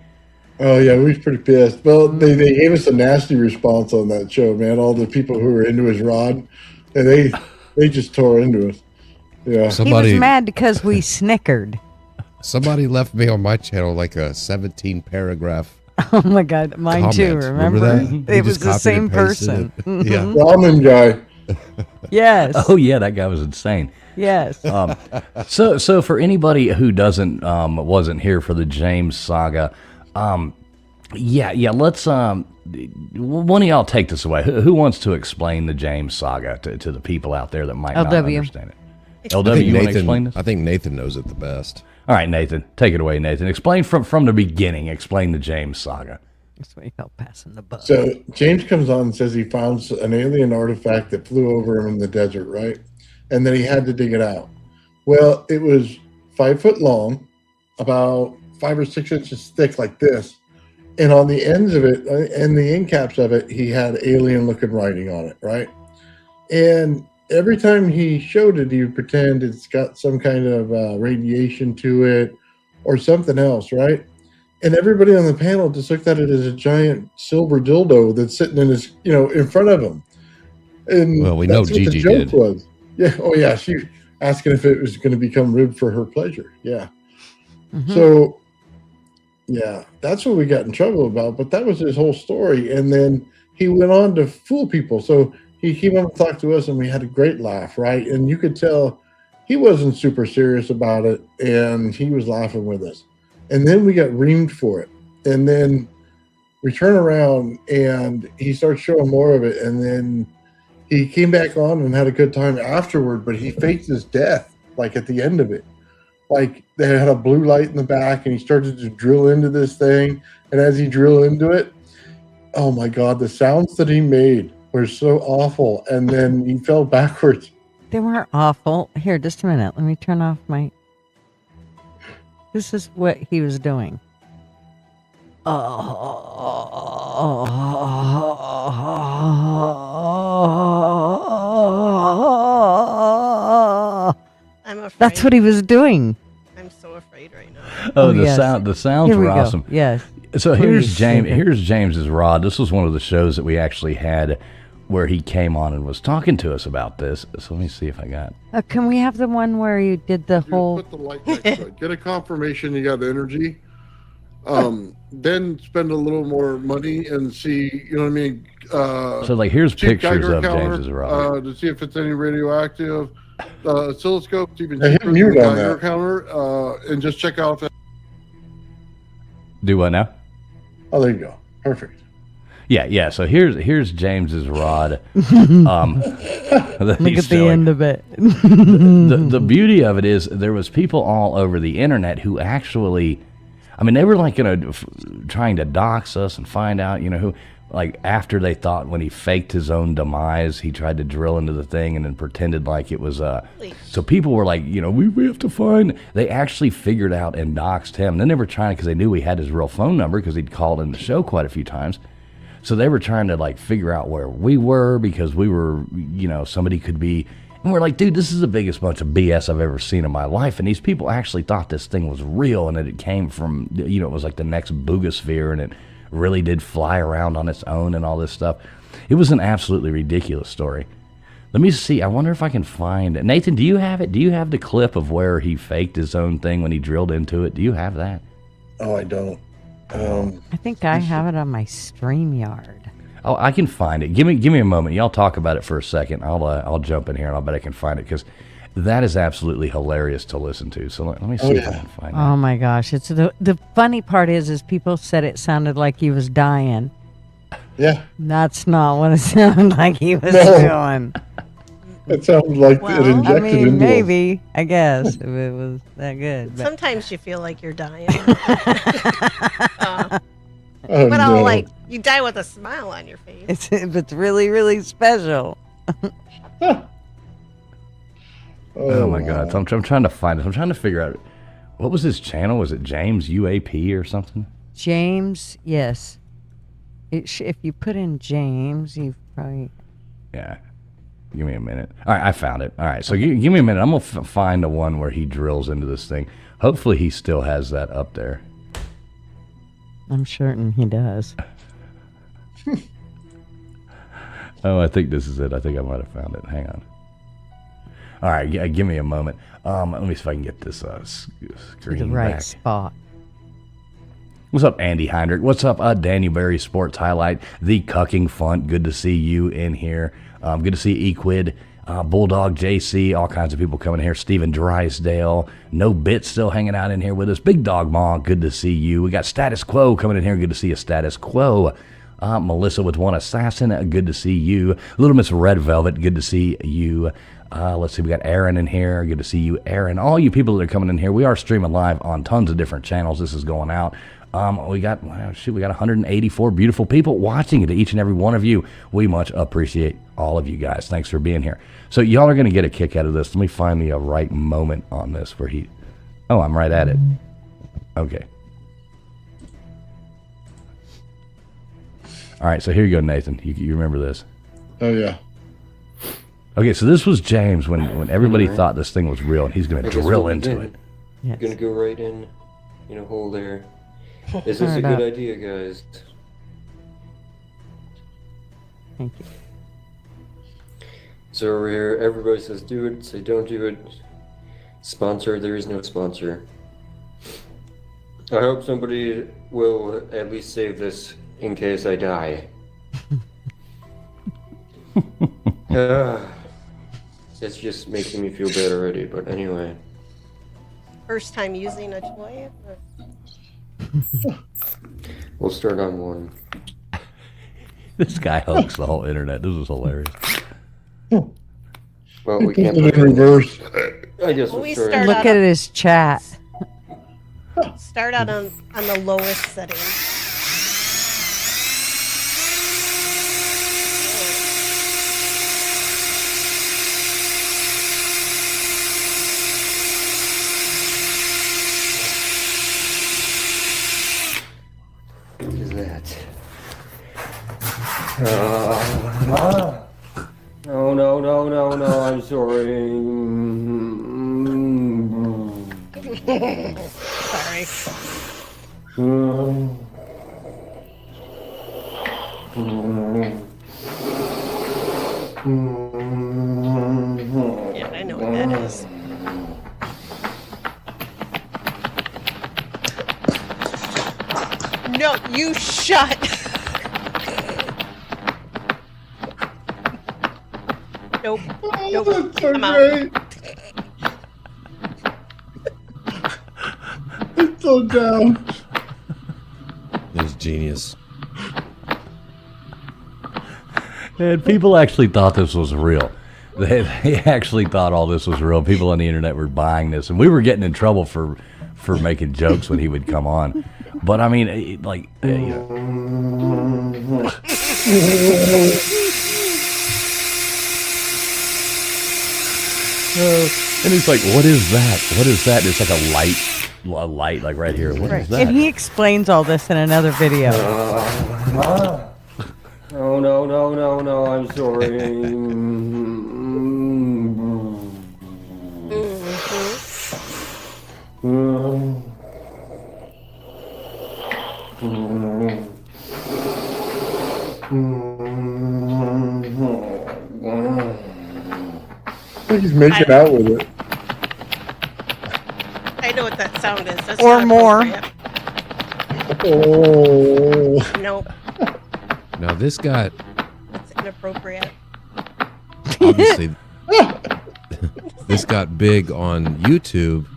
Oh yeah, we was pretty pissed. Well, they gave us a nasty response on that show, man. All the people who were into his rod, and they just tore into us. Yeah. He was Somebody mad because we snickered. left me on my channel like a 17 paragraph Oh my God, mine too. comment. Remember? that? It He was just the copied same and pasted person. it. Yeah. Ramen guy. Yes. Oh yeah, that guy was insane. Yes. So for anybody who wasn't here for the James saga, let's one of y'all take this away. Who wants to explain the James saga to the people out there that might not LW. understand it? I LW, think you want to explain this? I think Nathan knows it the best. All right, Nathan, take it away, Nathan. Explain from the beginning. Explain the James saga. That's what you call passing the buck. So James comes on and says he found an alien artifact that flew over him in the desert, right? And then he had to dig it out. Well, it was 5 foot long, about 5 or 6 inches thick, like this. And on the ends of it, and the end caps of it, he had alien-looking writing on it, right? And every time he showed it, he would pretend it's got some kind of radiation to it or something else, right? And everybody on the panel just looked at it as a giant silver dildo that's sitting in his, in front of him. And Well, we know that's what the Gigi joke did. was. Yeah. Oh, yeah. She asking if it was going to become ribbed for her pleasure. Yeah. Mhm. So, yeah, that's what we got in trouble about. But that was his whole story. And then he went on to fool people. So he came up and talked to us, and we had a great laugh, right? And you could tell he wasn't super serious about it, and he was laughing with us. And then we got reamed for it. And then we turn around, and he starts showing more of it. And then he came back on and had a good time afterward, but he faked his death, like at the end of it. Like they had a blue light in the back, and he started to drill into this thing. And as he drilled into it, oh my God, the sounds that he made were so awful. And then he fell backwards. They weren't awful. Here, just a minute. Let me turn off my. This is what he was doing. I'm afraid. That's what he was doing. I'm so afraid right now. Oh, Oh, the yes. sound. The sounds Here we were go. awesome. Yes. So here's Please, James. David. Here's James's rod. This was one of the shows that we actually had where he came on and was talking to us about this. So let me see if I got. Can we have the one where you did the Dude, whole? put the light next to it. Get a confirmation you got the energy. Then spend a little more money and see, you know what I mean? So like here's cheap pictures Geiger of counter, James's rod. to see if it's any radioactive. Oscilloscope, even Hey, hit cheaper mute than the on Geiger that. counter, and just check out if Do what now? Oh, there you go. Perfect. Yeah. So here's James's rod. That Look he's at the showing. end of it. The beauty of it is there was people all over the internet who actually, I mean, they were like trying to dox us and find out, who, like after they thought when he faked his own demise, he tried to drill into the thing and then pretended like it was so people were like, we have to find. They actually figured out and doxed him. Then they were trying because they knew we had his real phone number because he'd called in the show quite a few times. So they were trying to like figure out where we were because we were, somebody could be. And we're like, dude, this is the biggest bunch of BS I've ever seen in my life. And these people actually thought this thing was real and that it came from, it was like the next boogosphere and it really did fly around on its own and all this stuff. It was an absolutely ridiculous story. Let me see. I wonder if I can find it. Nathan, do you have it? Do you have the clip of where he faked his own thing when he drilled into it? Do you have that? Oh, I don't. I think I have it on my StreamYard. Oh, I can find it. Give me a moment. Y'all talk about it for a second. I'll jump in here and I'll bet I can find it because that is absolutely hilarious to listen to. So let me see if I can find it. Oh my gosh! It's the funny part is people said it sounded like he was dying. Yeah, That's not what it sounded like he was No. doing. it sounds like Well, it injected I mean, into him. maybe I guess if it was that good. But Sometimes you feel like you're dying. Oh, But no. I'll like you die with a smile on your face. it's if it's really really special. Oh my wow. God! So I'm trying to find it. I'm trying to figure out what was his channel. Was it James UAP or something? James, yes. If you put in James, you probably. Yeah. Give me a minute. All right, I found it. All right, so give me a minute. I'm gonna find the one where he drills into this thing. Hopefully, he still has that up there. I'm certain he does. Oh, I think this is it. I think I might have found it. Hang on. All right, give me a moment. Let me see if I can get this To screen the right back. spot. What's up, Andy Heinrich? What's up, Daniel Berry Sports Highlight, the Cucking Font. Good to see you in here. Good to see Equid, Bulldog JC, all kinds of people coming here. Steven Drysdale, No Bit still hanging out in here with us. Big Dog Ma, good to see you. We got Status Quo coming in here. Good to see you, Status Quo. Melissa with One Assassin, good to see you. Little Miss Red Velvet, good to see you. Let's see, we got Aaron in here. Good to see you, Aaron. All you people that are coming in here, we are streaming live on tons of different channels. This is going out. We got 184 beautiful people watching it. Each and every one of you, we much appreciate all of you guys. Thanks for being here. So y'all are going to get a kick out of this. Let me find the right moment on this where he. Oh, I'm right at it. Okay. All right, so here you go, Nathan. You remember this? Oh, yeah. Okay, so this was James when everybody thought this thing was real, and he's going to drill into it. Yes. Gonna go right in, hole there. Is this Turn a it good up. idea, guys? Thank you. So over here, everybody says do it, say don't do it. Sponsor, there is no sponsor. I hope somebody will at least save this in case I die. It's just making me feel bad already, but anyway. First time using a toy? We'll start on one. This guy hoax the whole internet. This is hilarious. Well, we can't In put it reverse. I guess Well, we'll we start. start Look out at his chat. Start out on the lowest setting. No, no, no, no, no, I'm sorry. Yeah, I know what that is. No, you shut. Nope. Nope. That's so I'm out. great. It's so down. It was genius. And people actually thought this was real. They actually thought all this was real. People on the internet were buying this, and we were getting in trouble for making jokes when he would come on. But I mean, you know. And he's like, "What is that? What is that?" It's like a light, like right here. What is that? And he explains all this in another video. No, no, no, no, no, I'm sorry. I think he's making out with it. I know what that sound is. That's Or not more. appropriate. Oh. Nope. Now this got That's inappropriate. obviously this got big on YouTube,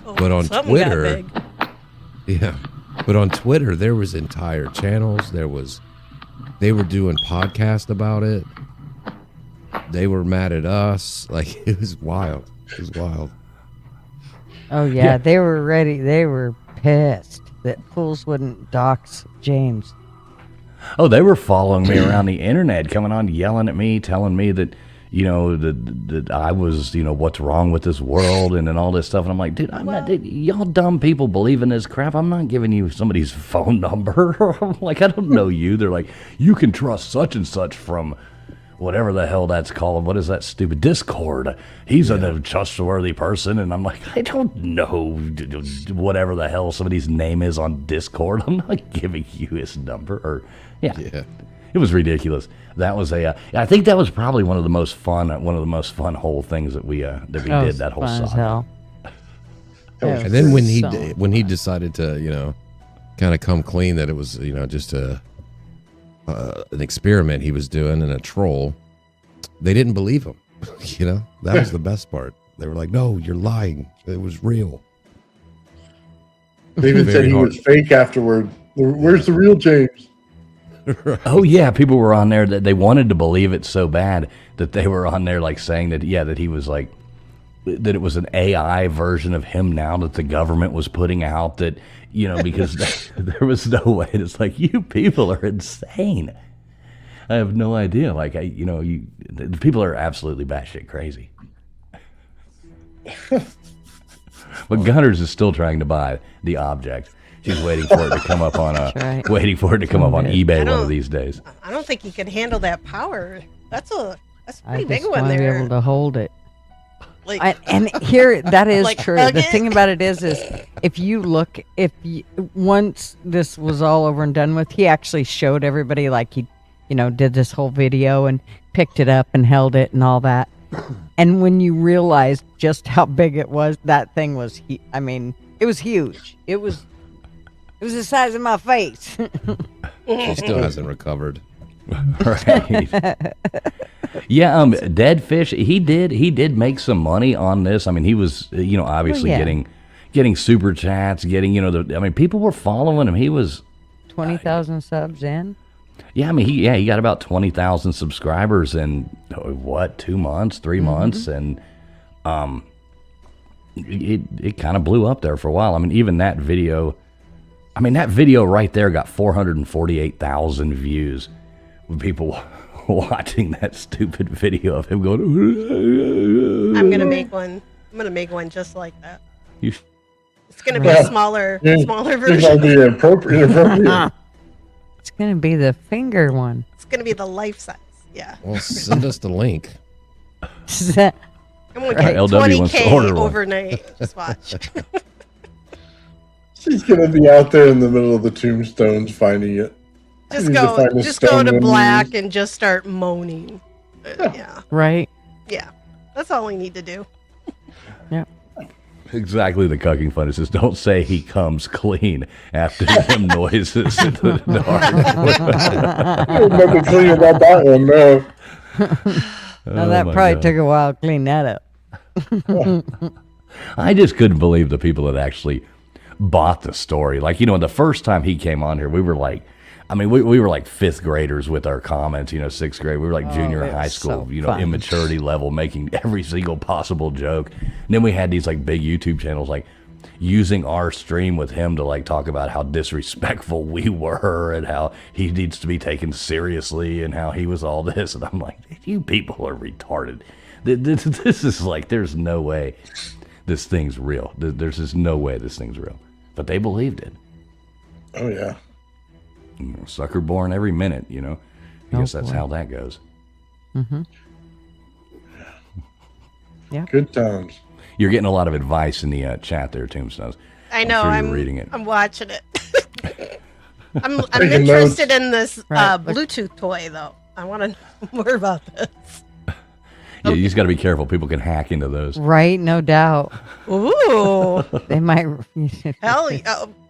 Oh, but on something got Twitter, big. yeah, but on Twitter there was entire channels. They were doing podcasts about it. They were mad at us. Like it was wild. It was wild. Oh yeah, they were ready. They were pissed that fools wouldn't dox James. Oh, they were following me around the internet, coming on, yelling at me, telling me that, you know, that I was, you know, what's wrong with this world and all this stuff. And I'm like, dude, y'all dumb people believe in this crap. I'm not giving you somebody's phone number. I'm like, I don't know you. They're like, you can trust such and such from whatever the hell that's called. What is that stupid Discord? He's a trustworthy person. And I'm like, I don't know whatever the hell somebody's name is on Discord. I'm not giving you his number. Or yeah. It was ridiculous. That was I think that was probably one of the most fun whole things that we did that whole fun as saga. hell. And then when he decided to, you know, kind of come clean that it was, you know, just an experiment he was doing and a troll, they didn't believe him. You know, that was the best part. They were like, "No, you're lying. It was real." They even said he was fake afterward. Where's the real James? Right. Oh yeah, people were on there that they wanted to believe it so bad that they were on there like saying that that he was like that it was an AI version of him now that the government was putting out, that, you know, because there was no way. It's like, you people are insane. I have no idea. Like, the people are absolutely batshit crazy. But Gunners is still trying to buy the object. She's waiting for it to come up on waiting for it to come up on eBay one of these days. I don't think he could handle that power. That's a I pretty big just one want to be there. able to hold it. Like, And here, that is Like, true. hug The it? thing about it is if you look, once this was all over and done with, he actually showed everybody, like he, you know, did this whole video and picked it up and held it and all that. And when you realized just how big it was, that thing was, I mean, it was huge. It was the size of my face. She still hasn't recovered. Right. Yeah, Dead Fish, he did make some money on this. I mean, he was, you know, obviously getting super chats, getting, people were following him. He was 20,000 subs in. Yeah, I mean, he got about 20,000 subscribers in 2 months, 3 months, and it kind of blew up there for a while. I mean, even that video right there got 448,000 views. People watching that stupid video of him going. I'm gonna make one. I'm gonna make one just like that. It's gonna be Yeah. a smaller It's version. gonna be inappropriate. It's gonna be the finger one. It's gonna be the life size. Yeah. Well, send us the link. I'm gonna get LW wants to 20K order one. overnight. Just watch. She's gonna be out there in the middle of the tombstones finding it. Just Need to go. find a Just go stone to one black used. and just start moaning. Yeah. Right. Yeah. That's all we need to do. Exactly the cucking fun is just don't say he comes clean after them noises in the dark. I don't remember clean about that one, no. Now Oh that my probably God. took a while to clean that up. I just couldn't believe the people that actually bought the story. Like, the first time he came on here, we were like, we were like fifth graders with our comments, sixth grade. We were like junior it high was school, so fun. immaturity level, making every single possible joke. And then we had these like big YouTube channels, like using our stream with him to like talk about how disrespectful we were and how he needs to be taken seriously and how he was all this. And I'm like, you people are retarded. This is like, there's no way this thing's real. There's just no way this thing's real. But they believed it. Oh yeah. Sucker born every minute, I guess that's boy. how that goes. Good times. You're getting a lot of advice in the chat there, Tombstones. I know. Sure I'm you're reading it. I'm watching it. I'm Taking interested in this Right. Bluetooth toy, though. I want to know more about this. Yeah, you just got to be careful. People can hack into those. Right, no doubt. Ooh. They might. Hell,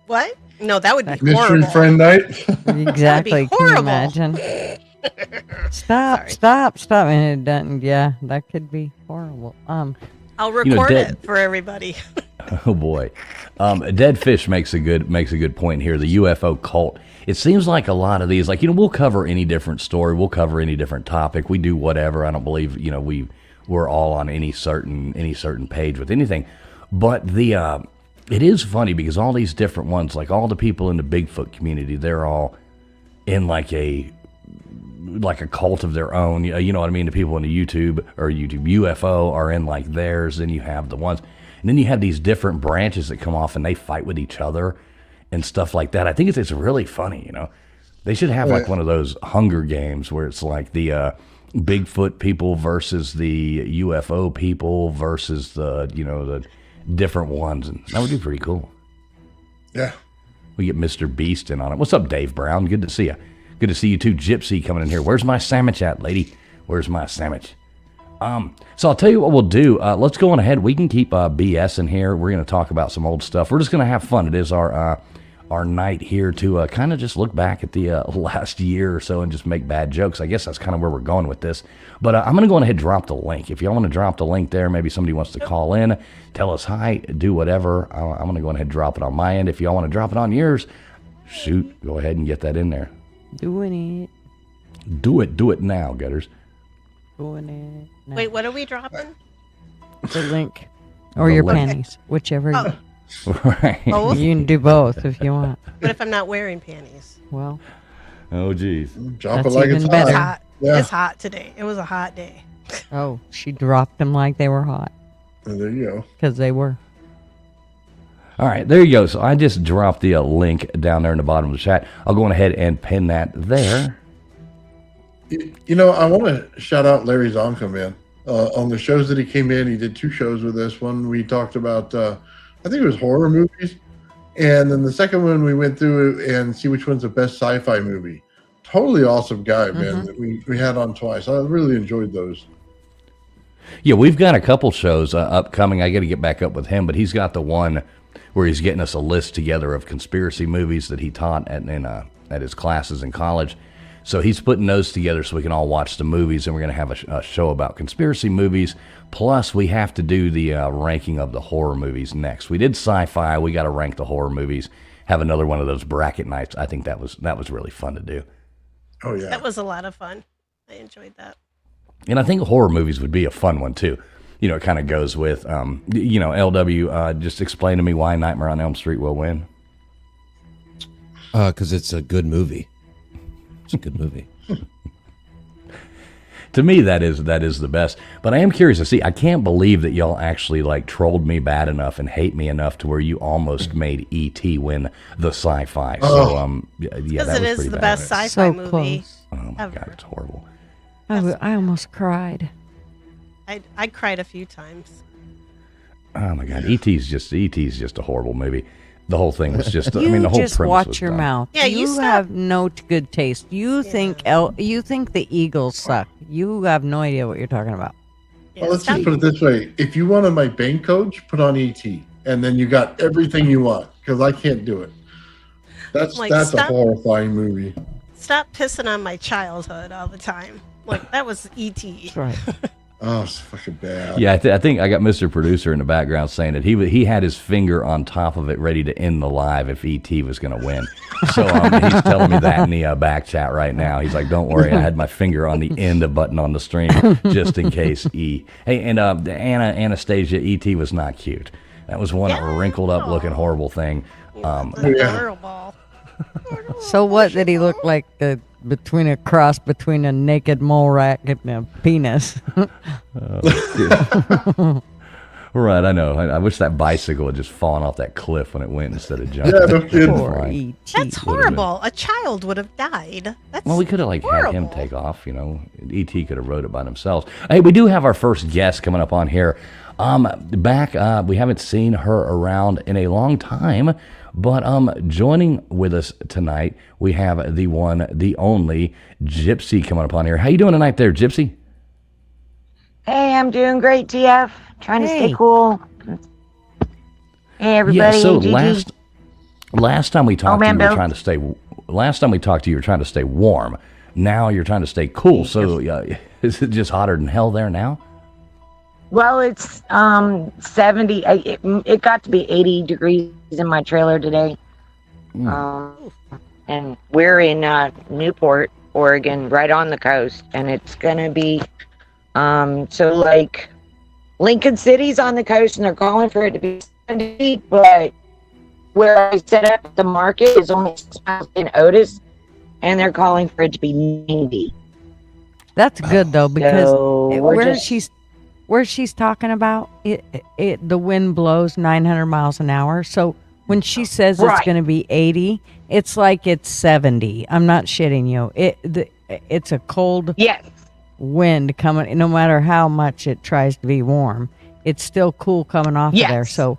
what? No, that would be Mystery horrible. friend night. Exactly. Can you horrible. imagine? Stop! Sorry. Stop! And it doesn't. Yeah, that could be horrible. I'll record Dead- it for everybody. Oh boy, Dead Fish makes a good point here. The UFO cult. It seems like a lot of these, like we'll cover any different story, we'll cover any different topic, we do whatever. I don't believe we're all on any certain page with anything, but it is funny because all these different ones, like all the people in the Bigfoot community, they're all in like a cult of their own. You know what I mean? The people in the YouTube UFO are in like theirs. Then you have the ones, and then you have these different branches that come off and they fight with each other and stuff like that. I think it's really funny. They should have like one of those Hunger Games where it's like the Bigfoot people versus the UFO people versus the the different ones, and that would be pretty cool. Yeah. We get Mr. Beast in on it. What's up, Dave Brown? Good to see you. Good to see you too, Gypsy, coming in here. Where's my sandwich at, lady? Where's my sandwich? So I'll tell you what we'll do. Let's go on ahead. We can keep BS in here. We're going to talk about some old stuff. We're just going to have fun. It is our night here to kind of just look back at the last year or so and just make bad jokes. I guess that's kind of where we're going with this. But I'm going to go ahead and drop the link. If y'all want to drop the link there, maybe somebody wants to call in, tell us hi, do whatever. I'm going to go ahead and drop it on my end. If y'all want to drop it on yours, shoot, go ahead and get that in there. Doing it. Do it now, gutters. Doing it. No. Wait, what are we dropping? The link. Or The your link. panties. Whichever. Oh, Right. both? You can do both if you want. What if I'm not wearing panties? Well, Oh, geez. Drop That's it like it's even better. It's hot. hot. Yeah. It's hot today. It was a hot day. oh, she dropped them like they were hot. There you go. Because they were. All right, there you go. So I just dropped the link down there in the bottom of the chat. I'll go on ahead and pin that there. I want to shout out Larry Zonka, man. On the shows that he came in, he did 2 shows with us. One we talked about, I think it was horror movies, and then the second one we went through and see which one's the best sci-fi movie. Totally awesome guy, man. That we had on twice. I really enjoyed those. Yeah, we've got a couple shows upcoming. I got to get back up with him, but he's got the one where he's getting us a list together of conspiracy movies that he taught at his classes in college. So he's putting those together so we can all watch the movies, and we're going to have a show about conspiracy movies. Plus, we have to do the ranking of the horror movies next. We did sci-fi. We got to rank the horror movies. Have another one of those bracket nights. I think that was really fun to do. Oh yeah. That was a lot of fun. I enjoyed that. And I think horror movies would be a fun one too. It kind of goes with, LW. Just explain to me why Nightmare on Elm Street will win. Because it's a good movie. It's a good movie. To me, that is the best. But I am curious to see. I can't believe that y'all actually like trolled me bad enough and hate me enough to where you almost made E.T. win the sci-fi. So yeah, Because that it was is pretty the bad. best sci-fi So movie. close. Oh my ever. god, it's horrible. I almost cried. I cried a few times. Oh my god, E.T.'s just a horrible movie. The whole thing was just. You I mean, the whole just premise watch was your dumb. mouth. Yeah, you stop. have no good taste. You think the Eagles suck. You have no idea what you're talking about. Yeah, Well, let's stop- just put it this way: if you wanted my bank coach, put on ET, and then you got everything you want. Because I can't do it. That's Like, a stop. horrifying movie. Stop pissing on my childhood all the time. Like, that was E.T. That's right. Oh, it's fucking bad. Yeah, I think I got Mr. Producer in the background saying that he had his finger on top of it, ready to end the live if ET was going to win. So he's telling me that in the back chat right now. He's like, "Don't worry, I had my finger on the end of button on the stream just in case E." Hey, and Anastasia, ET was not cute. That was one wrinkled up looking horrible thing. Adorable. So what did he look like? Between a cross between a naked mole rat and a penis. Right, I know. I wish that bicycle had just fallen off that cliff when it went instead of jumping. Yeah, no kidding. Poor Flying. E.T. That's horrible. A child would have died. That's Well, we could have had him horrible. take off. ET could have wrote it by themselves. Hey, we do have our first guest coming up on here. We haven't seen her around in a long time, but joining with us tonight, we have the one, the only Gypsy coming up on here. How you doing tonight, there, Gypsy? Hey, I'm doing great, TF. Trying to Hey. stay cool. Hey, everybody. Yeah. So Hey, Gigi. last time we talked, man, you were Bill. trying to stay. Last time we talked to you, were trying to stay warm. Now you're trying to stay cool. So is it just hotter than hell there now? Well, it's 70. It got to be 80 degrees in my trailer today. And we're in Newport, Oregon, right on the coast, and it's gonna be so like Lincoln City's on the coast, and they're calling for it to be 70, but where I set up the market is only 6 miles in Otis, and they're calling for it to be 90. That's good though, because So we're where she's talking about the wind blows 900 miles an hour. So when she says it's Right. going to be 80, it's like it's 70. I'm not shitting you. It's a cold Yes. wind coming. No matter how much it tries to be warm, it's still cool coming off of there. Yes. So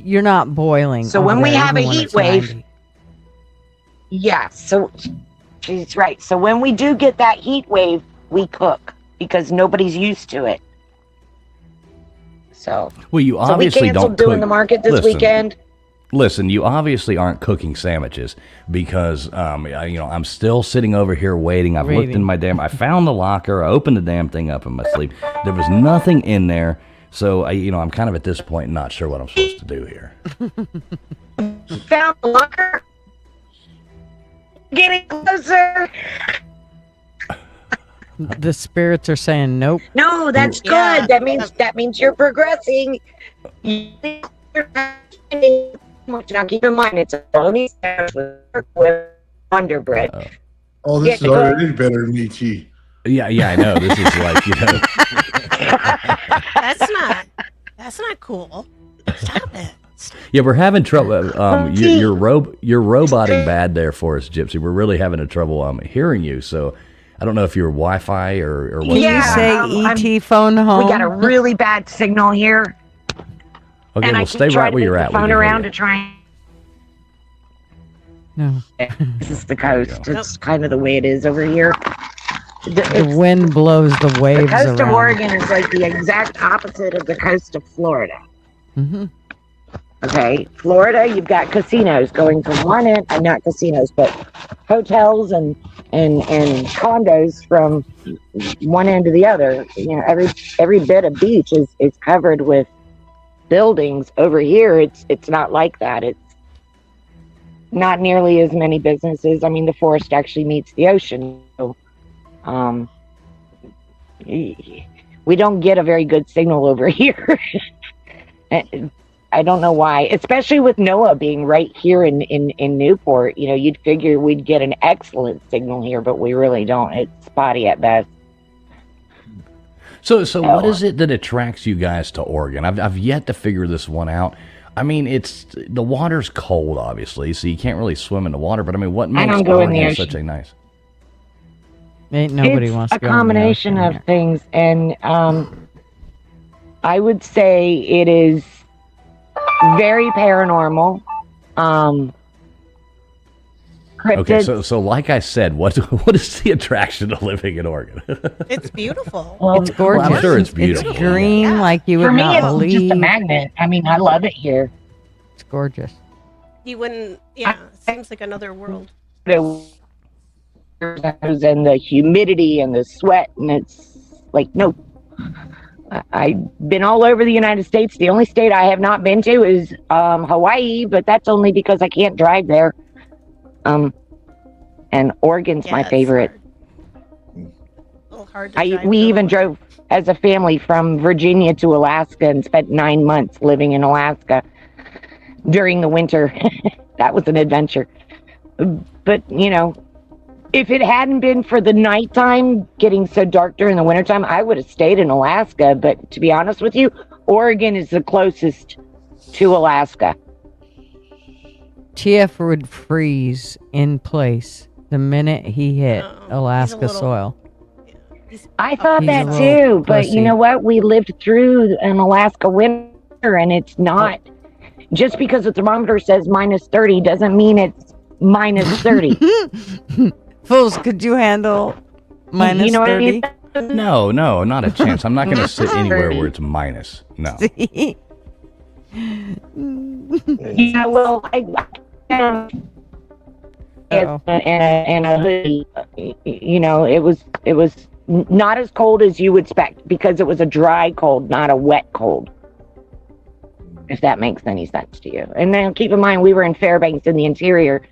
you're not boiling. So over when we there, have even a when heat it's wave, 90. Yeah, so she's right. So when we do get that heat wave, we cook because nobody's used to it. So, Well, you we obviously canceled don't doing cook. the market this Listen, weekend. Listen, you obviously aren't cooking sandwiches because, I'm still sitting over here waiting. I've looked in my I found the locker. I opened the damn thing up in my sleep. There was nothing in there. So, I'm kind of at this point not sure what I'm supposed to do here. Found the locker. Getting closer. The spirits are saying nope. No, that's Yeah. good. That means you're progressing. Now keep in mind it's a bologna sandwich with Wonder Bread. Oh, this is already better than ET. Yeah, I know. This is like, That's not cool. Stop it. Yeah, we're having trouble. You're roboting bad there for us, Gypsy. We're really having a trouble hearing you. So I don't know if you're Wi-Fi or what. Can you say ET phone home? We got a really bad signal here. Okay, and well, I stay keep right trying where to you're move at. the We phone can hear around you. to try. No. This is the coast. It's kind of the way it is over here. The wind blows the waves The coast around. of Oregon is like the exact opposite of the coast of Florida. Mm-hmm. Okay, Florida, you've got casinos going from one end, not casinos, but hotels and condos from one end to the other. Every bit of beach is covered with buildings. Over here, it's not like that. It's not nearly as many businesses. I mean, the forest actually meets the ocean. So, we don't get a very good signal over here. I don't know why, especially with NOAA being right here in Newport. You'd figure we'd get an excellent signal here, but we really don't. It's spotty at best. So what is it that attracts you guys to Oregon? I've yet to figure this one out. I mean, it's the water's cold, obviously, so you can't really swim in the water. But I mean, what makes don't go in the Oregon ocean. such a nice? Ain't nobody It's wants to a go in the combination ocean of things, and I would say it is very paranormal. Cryptids. Okay, so like I said, what is the attraction to living in Oregon? It's beautiful. Well, It's gorgeous. I'm sure it's beautiful. It's green Yeah. like you would for me, not it's believe. just a magnet. I mean, I love it here. It's gorgeous. You wouldn't. Yeah, it seems like another world. And the humidity and the sweat, and it's like, no. I've been all over the United States. The only state I have not been to is Hawaii, but that's only because I can't drive there. And Oregon's my it's favorite. hard. A little hard to drive We to even Hawaii. drove as a family from Virginia to Alaska and spent 9 months living in Alaska during the winter. That was an adventure. But, you know, if it hadn't been for the nighttime getting so dark during the wintertime, I would have stayed in Alaska. But to be honest with you, Oregon is the closest to Alaska. TF would freeze in place the minute he hit Oh, he's Alaska a little- soil. I thought He's a that little too, but pussy. you know what? We lived through an Alaska winter, and it's not just because the thermometer says minus 30 doesn't mean it's minus 30. Fools, could you handle minus You know what I 30? mean? No, not a chance. I'm not going to sit anywhere where it's minus. No. Yeah, well, Uh-oh. and a hoodie. You know, it was not as cold as you would expect because it was a dry cold, not a wet cold. If that makes any sense to you. And then keep in mind, we were in Fairbanks in the interior,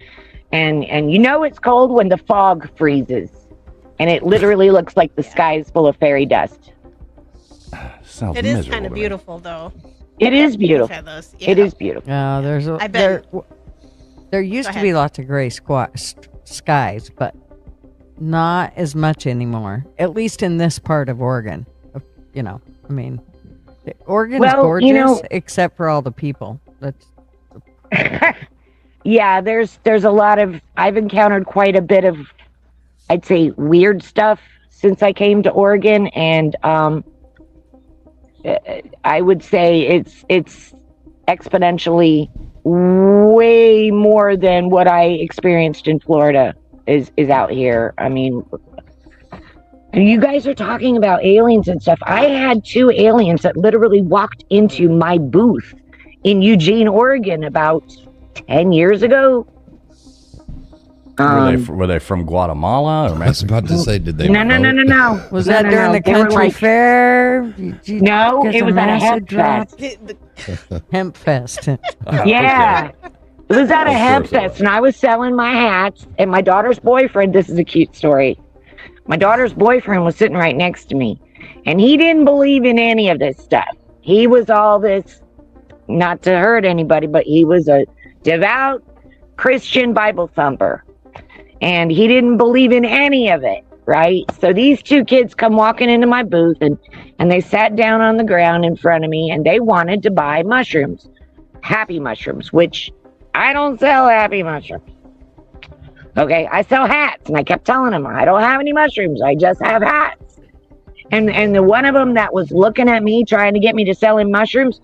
and you know it's cold when the fog freezes, and it literally looks like the sky is full of fairy dust. Sounds It is miserable kind of to me. beautiful, though. It is We've beautiful. had those. It Yeah. is beautiful. There's a, I bet- there used Go to ahead. be lots of gray skies, but not as much anymore. At least in this part of Oregon. You know, I mean, Oregon's Well, gorgeous you know- except for all the people. That's Yeah, there's a lot of, I've encountered quite a bit of, I'd say, weird stuff since I came to Oregon, and I would say it's exponentially way more than what I experienced in Florida is out here. I mean, you guys are talking about aliens and stuff. I had 2 aliens that literally walked into my booth in Eugene, Oregon about 10 years ago. Were they from Guatemala or I was about to say, did they? No. was No, that no, during no. the They were country like- fair? Did you No, get it some was at a acid hemp drop? fest. Hemp fest. Yeah. It was at a Of hemp course it fest, was. and I was selling my hats, and my daughter's boyfriend, this is a cute story. My daughter's boyfriend was sitting right next to me, and he didn't believe in any of this stuff. He was all this, not to hurt anybody, but he was a devout Christian Bible thumper. And he didn't believe in any of it, right? So these 2 kids come walking into my booth, and they sat down on the ground in front of me, and they wanted to buy mushrooms, happy mushrooms, which I don't sell happy mushrooms. Okay, I sell hats, and I kept telling them I don't have any mushrooms, I just have hats. And the one of them that was looking at me trying to get me to sell him mushrooms,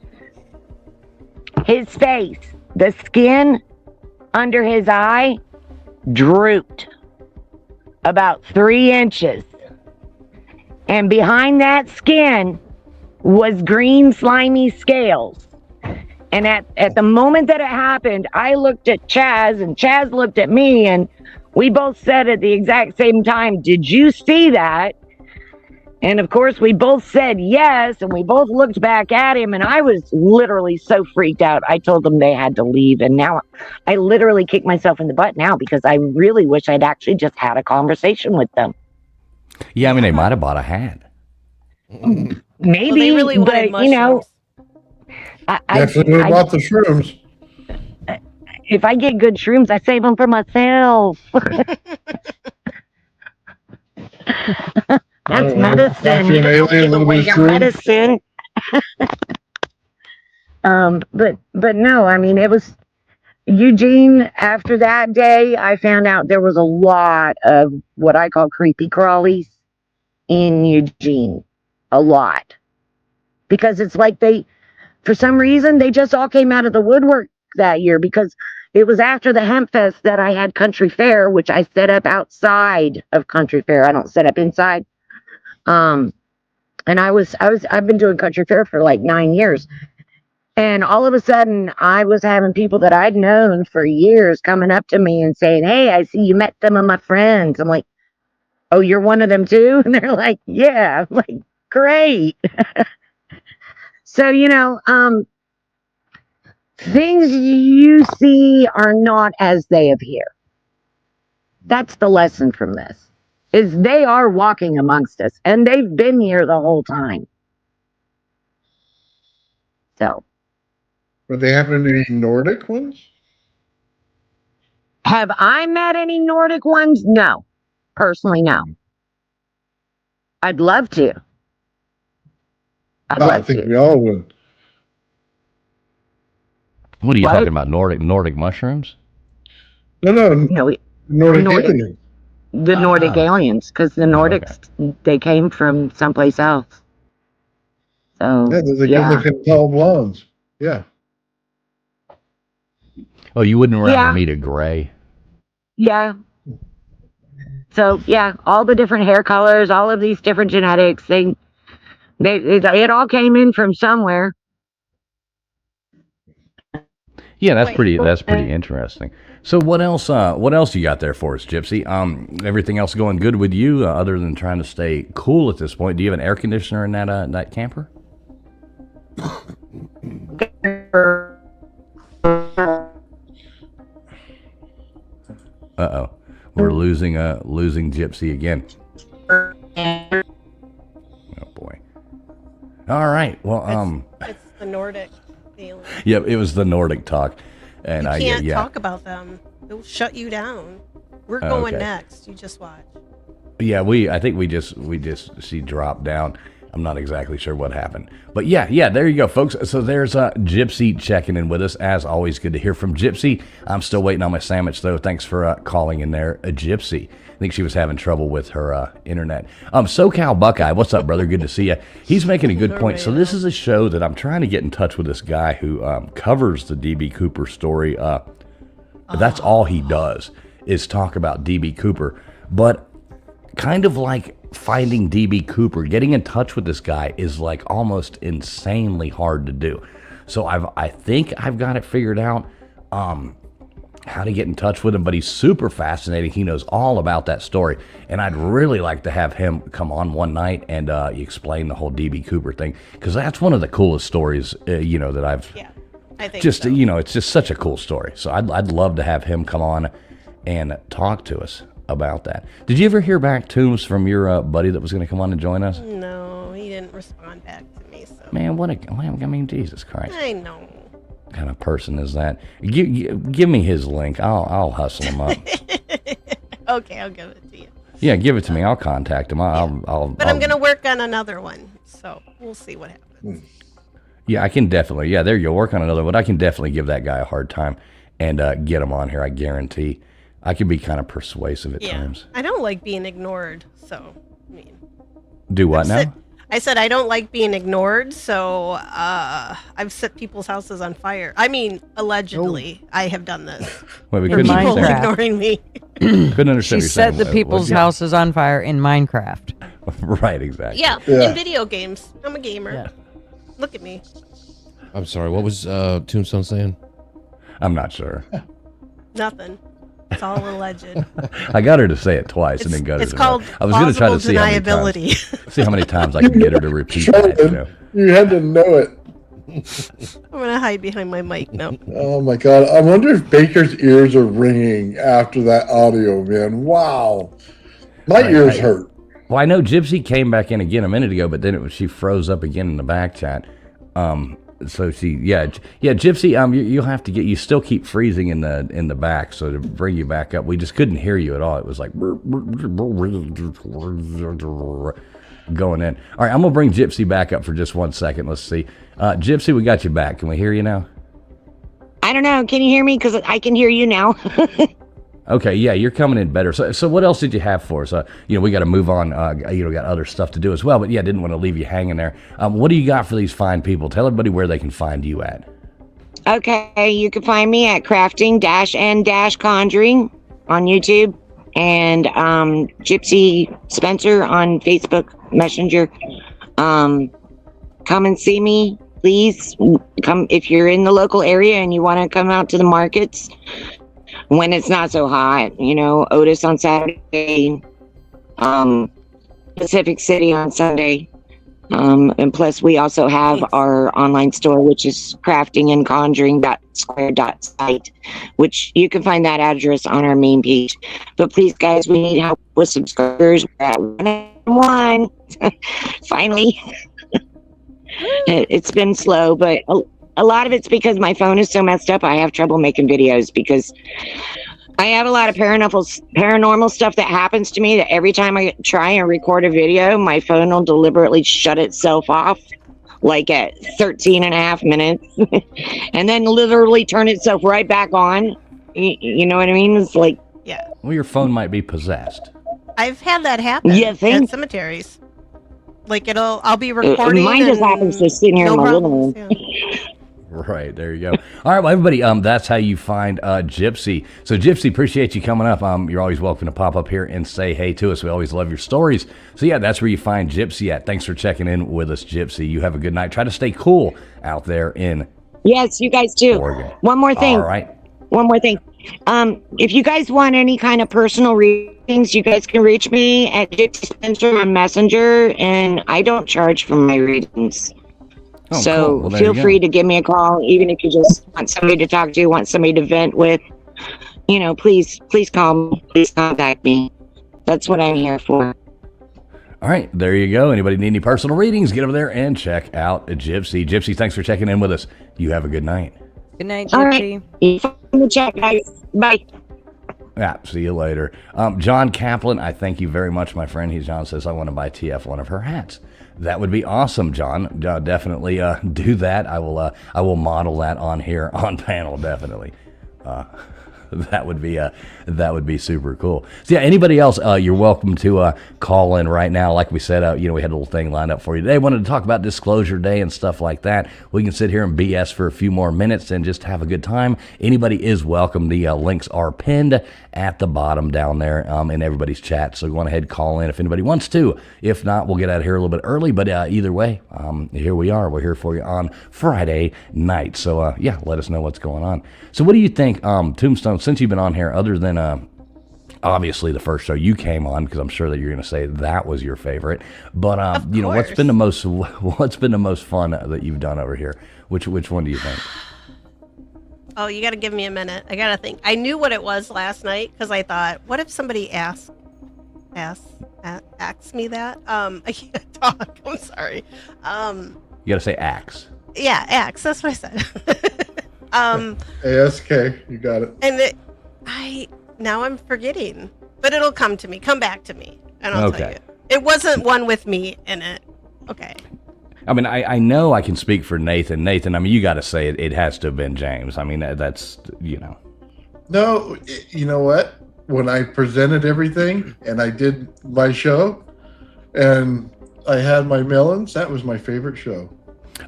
his face, the skin under his eye drooped about 3 inches, and behind that skin was green slimy scales. And at the moment that it happened, I looked at Chaz, and Chaz looked at me, and we both said at the exact same time, "Did you see that?" And of course, we both said yes, and we both looked back at him, and I was literally so freaked out. I told them they had to leave, and now I literally kick myself in the butt now because I really wish I'd actually just had a conversation with them. Yeah, I mean, they might have bought a hat. Maybe, Well, they really wanted but you know, mushrooms. Definitely would have bought the shrooms. if I get good shrooms, I save them for myself. That's After medicine. an alien Give away was your true. medicine. But no, I mean, it was Eugene. After that day, I found out there was a lot of what I call creepy crawlies in Eugene. A lot. Because it's like for some reason, they just all came out of the woodwork that year because it was after the Hemp Fest that I had Country Fair, which I set up outside of Country Fair. I don't set up inside. And I've been doing Country Fair for like 9 years. And all of a sudden, I was having people that I'd known for years coming up to me and saying, "Hey, I see you met some of my friends." I'm like, "Oh, you're one of them too?" And they're like, "Yeah." I'm like, "Great." So, things you see are not as they appear. That's the lesson from this. Is they are walking amongst us, and they've been here the whole time. So, But they happen to be Nordic ones? have I met any Nordic ones? No. Personally, no. I'd love to. I'd I love think to. we all would. What are you What? talking about? Nordic mushrooms? No, No, Nordic Nordic. aliens. The Nordic aliens, because the Nordics, they came from someplace else. So, Yeah, they're the yeah. good-looking tall blondes. Yeah. Oh, you wouldn't rather Yeah. meet a gray? Yeah. So, yeah, all the different hair colors, all of these different genetics, it all came in from somewhere. Yeah, that's pretty interesting. So what else? What else you got there for us, Gypsy? Everything else going good with you, other than trying to stay cool at this point? Do you have an air conditioner in that camper? Uh-oh, we're losing Gypsy again. Oh boy. All right. Well, it's the Nordic alien. Yep, it was the Nordic talk, and You can't talk about them. They'll shut you down. We're going next. You just watch. Yeah, I think she dropped down. I'm not exactly sure what happened. But yeah, there you go, folks. So there's Gypsy checking in with us. As always, good to hear from Gypsy. I'm still waiting on my sandwich, though. Thanks for calling in there, Gypsy. I think she was having trouble with her internet. SoCal Buckeye, what's up, brother? Good to see you. He's making a good point. So this is a show that I'm trying to get in touch with this guy who covers the D.B. Cooper story. That's all he does is talk about D.B. Cooper. But kind of like finding D.B. Cooper, getting in touch with this guy is like almost insanely hard to do. So I think I've got it figured out how to get in touch with him, but he's super fascinating. He knows all about that story, and I'd really like to have him come on one night and explain the whole D.B. Cooper thing, because that's one of the coolest stories that I've I think just so. It's just such a cool story. So I'd love to have him come on and talk to us about that. Did you ever hear back, Toombs, from your buddy that was going to come on and join us? No, he didn't respond back to me. So Man, Jesus Christ. I know. What kind of person is that? Give me his link. I'll hustle him up. Okay, I'll give it to you. Yeah, give it to me. I'll contact him. But I'm going to work on another one, so we'll see what happens. Yeah, I can definitely. Yeah, there you go. Work on another one. I can definitely give that guy a hard time and get him on here. I guarantee. I can be kind of persuasive at times. I don't like being ignored, so I mean. Do what now? I said I don't like being ignored, so I've set people's houses on fire. I mean, allegedly, I have done this. Wait, we For couldn't people understand. ignoring me. Couldn't understand. She what you're set saying. the people's houses on fire in Minecraft. Right, exactly. Yeah, in video games. I'm a gamer. Yeah. Look at me. I'm sorry. What was Tombstone saying? I'm not sure. Nothing. It's all alleged. I got her to say it twice and then got her It's to called I was going to try to see deniability. how many times I could get her to repeat that. You had to know it. I'm going to hide behind my mic now. Oh my god! I wonder if Baker's ears are ringing after that audio, man. Wow, my ears hurt. Well, I know Gypsy came back in again a minute ago, but then she froze up again in the back chat. So Gypsy. You'll have to you still keep freezing in the back. So to bring you back up, we just couldn't hear you at all. It was like going in. All right, I'm gonna bring Gypsy back up for just 1 second. Let's see, Gypsy, we got you back. Can we hear you now? I don't know. Can you hear me? Because I can hear you now. Okay, yeah, you're coming in better. So what else did you have for us? We got to move on. Got other stuff to do as well. But yeah, didn't want to leave you hanging there. What do you got for these fine people? Tell everybody where they can find you at. Okay, you can find me at crafting-and-conjuring on YouTube, and Gypsy Spencer on Facebook Messenger. Come and see me, please. Come if you're in the local area and you want to come out to the markets when it's not so hot. Otis on Saturday, Pacific City on Sunday. And plus we also have our online store, which is craftingandconjuring.square.site, which you can find that address on our main page. But please, guys, we need help with subscribers. We're at 101. Finally. It's been slow, but a lot of it's because my phone is so messed up. I have trouble making videos because I have a lot of paranormal stuff that happens to me that every time I try and record a video, my phone will deliberately shut itself off like at 13 and a half minutes and then literally turn itself right back on. You know what I mean? It's like, yeah. Well, your phone might be possessed. I've had that happen at cemeteries. Like I'll be recording. Mine just happens to sit here in my living room. Yeah. Right, there you go. All right, well, everybody, that's how you find Gypsy. So, Gypsy, appreciate you coming up. You're always welcome to pop up here and say hey to us. We always love your stories. So, yeah, that's where you find Gypsy at. Thanks for checking in with us, Gypsy. You have a good night. Try to stay cool out there in Yes, you guys too. Oregon. One more thing. All right. One more thing. If you guys want any kind of personal readings, you guys can reach me at Gypsy Spencer on Messenger, and I don't charge for my readings. Oh, so cool. Well, feel free to give me a call, even if you just want somebody to talk to, want somebody to vent with. Please call me. Please contact me. That's what I'm here for. All right, there you go. Anybody need any personal readings, get over there and check out Gypsy. Gypsy, thanks for checking in with us. You have a good night. Good night, All Gypsy. right. In the chat, guys. Bye. Yeah, see you later. John Kaplan, I thank you very much, my friend. John says, I want to buy TF one of her hats. That would be awesome, John. Definitely do that. I will model that on here on panel, definitely. That would be super cool. So yeah, anybody else, you're welcome to call in right now. Like we said, we had a little thing lined up for you today. Wanted to talk about Disclosure Day and stuff like that. We can sit here and BS for a few more minutes and just have a good time. Anybody is welcome. The links are pinned at the bottom down there in everybody's chat. So go on ahead, call in if anybody wants to. If not, we'll get out of here a little bit early. But either way, here we are. We're here for you on Friday night. So yeah, let us know what's going on. So what do you think, Tombstone, since you've been on here, other than obviously the first show you came on, because I'm sure that you're going to say that was your favorite, but what's been the most fun that you've done over here? Which one do you think? Oh, you got to give me a minute. I got to think. I knew what it was last night because I thought, what if somebody asks me that? I can't talk. I'm sorry. You got to say axe. Yeah, axe. That's what I said. ASK, you got it. And now I'm forgetting, but it'll come to me. Come back to me, and I'll tell you. It wasn't one with me in it. Okay. I mean, I know I can speak for Nathan. Nathan, I mean, you got to say it has to have been James. I mean, that's. No, you know what? When I presented everything and I did my show, and I had my melons, that was my favorite show.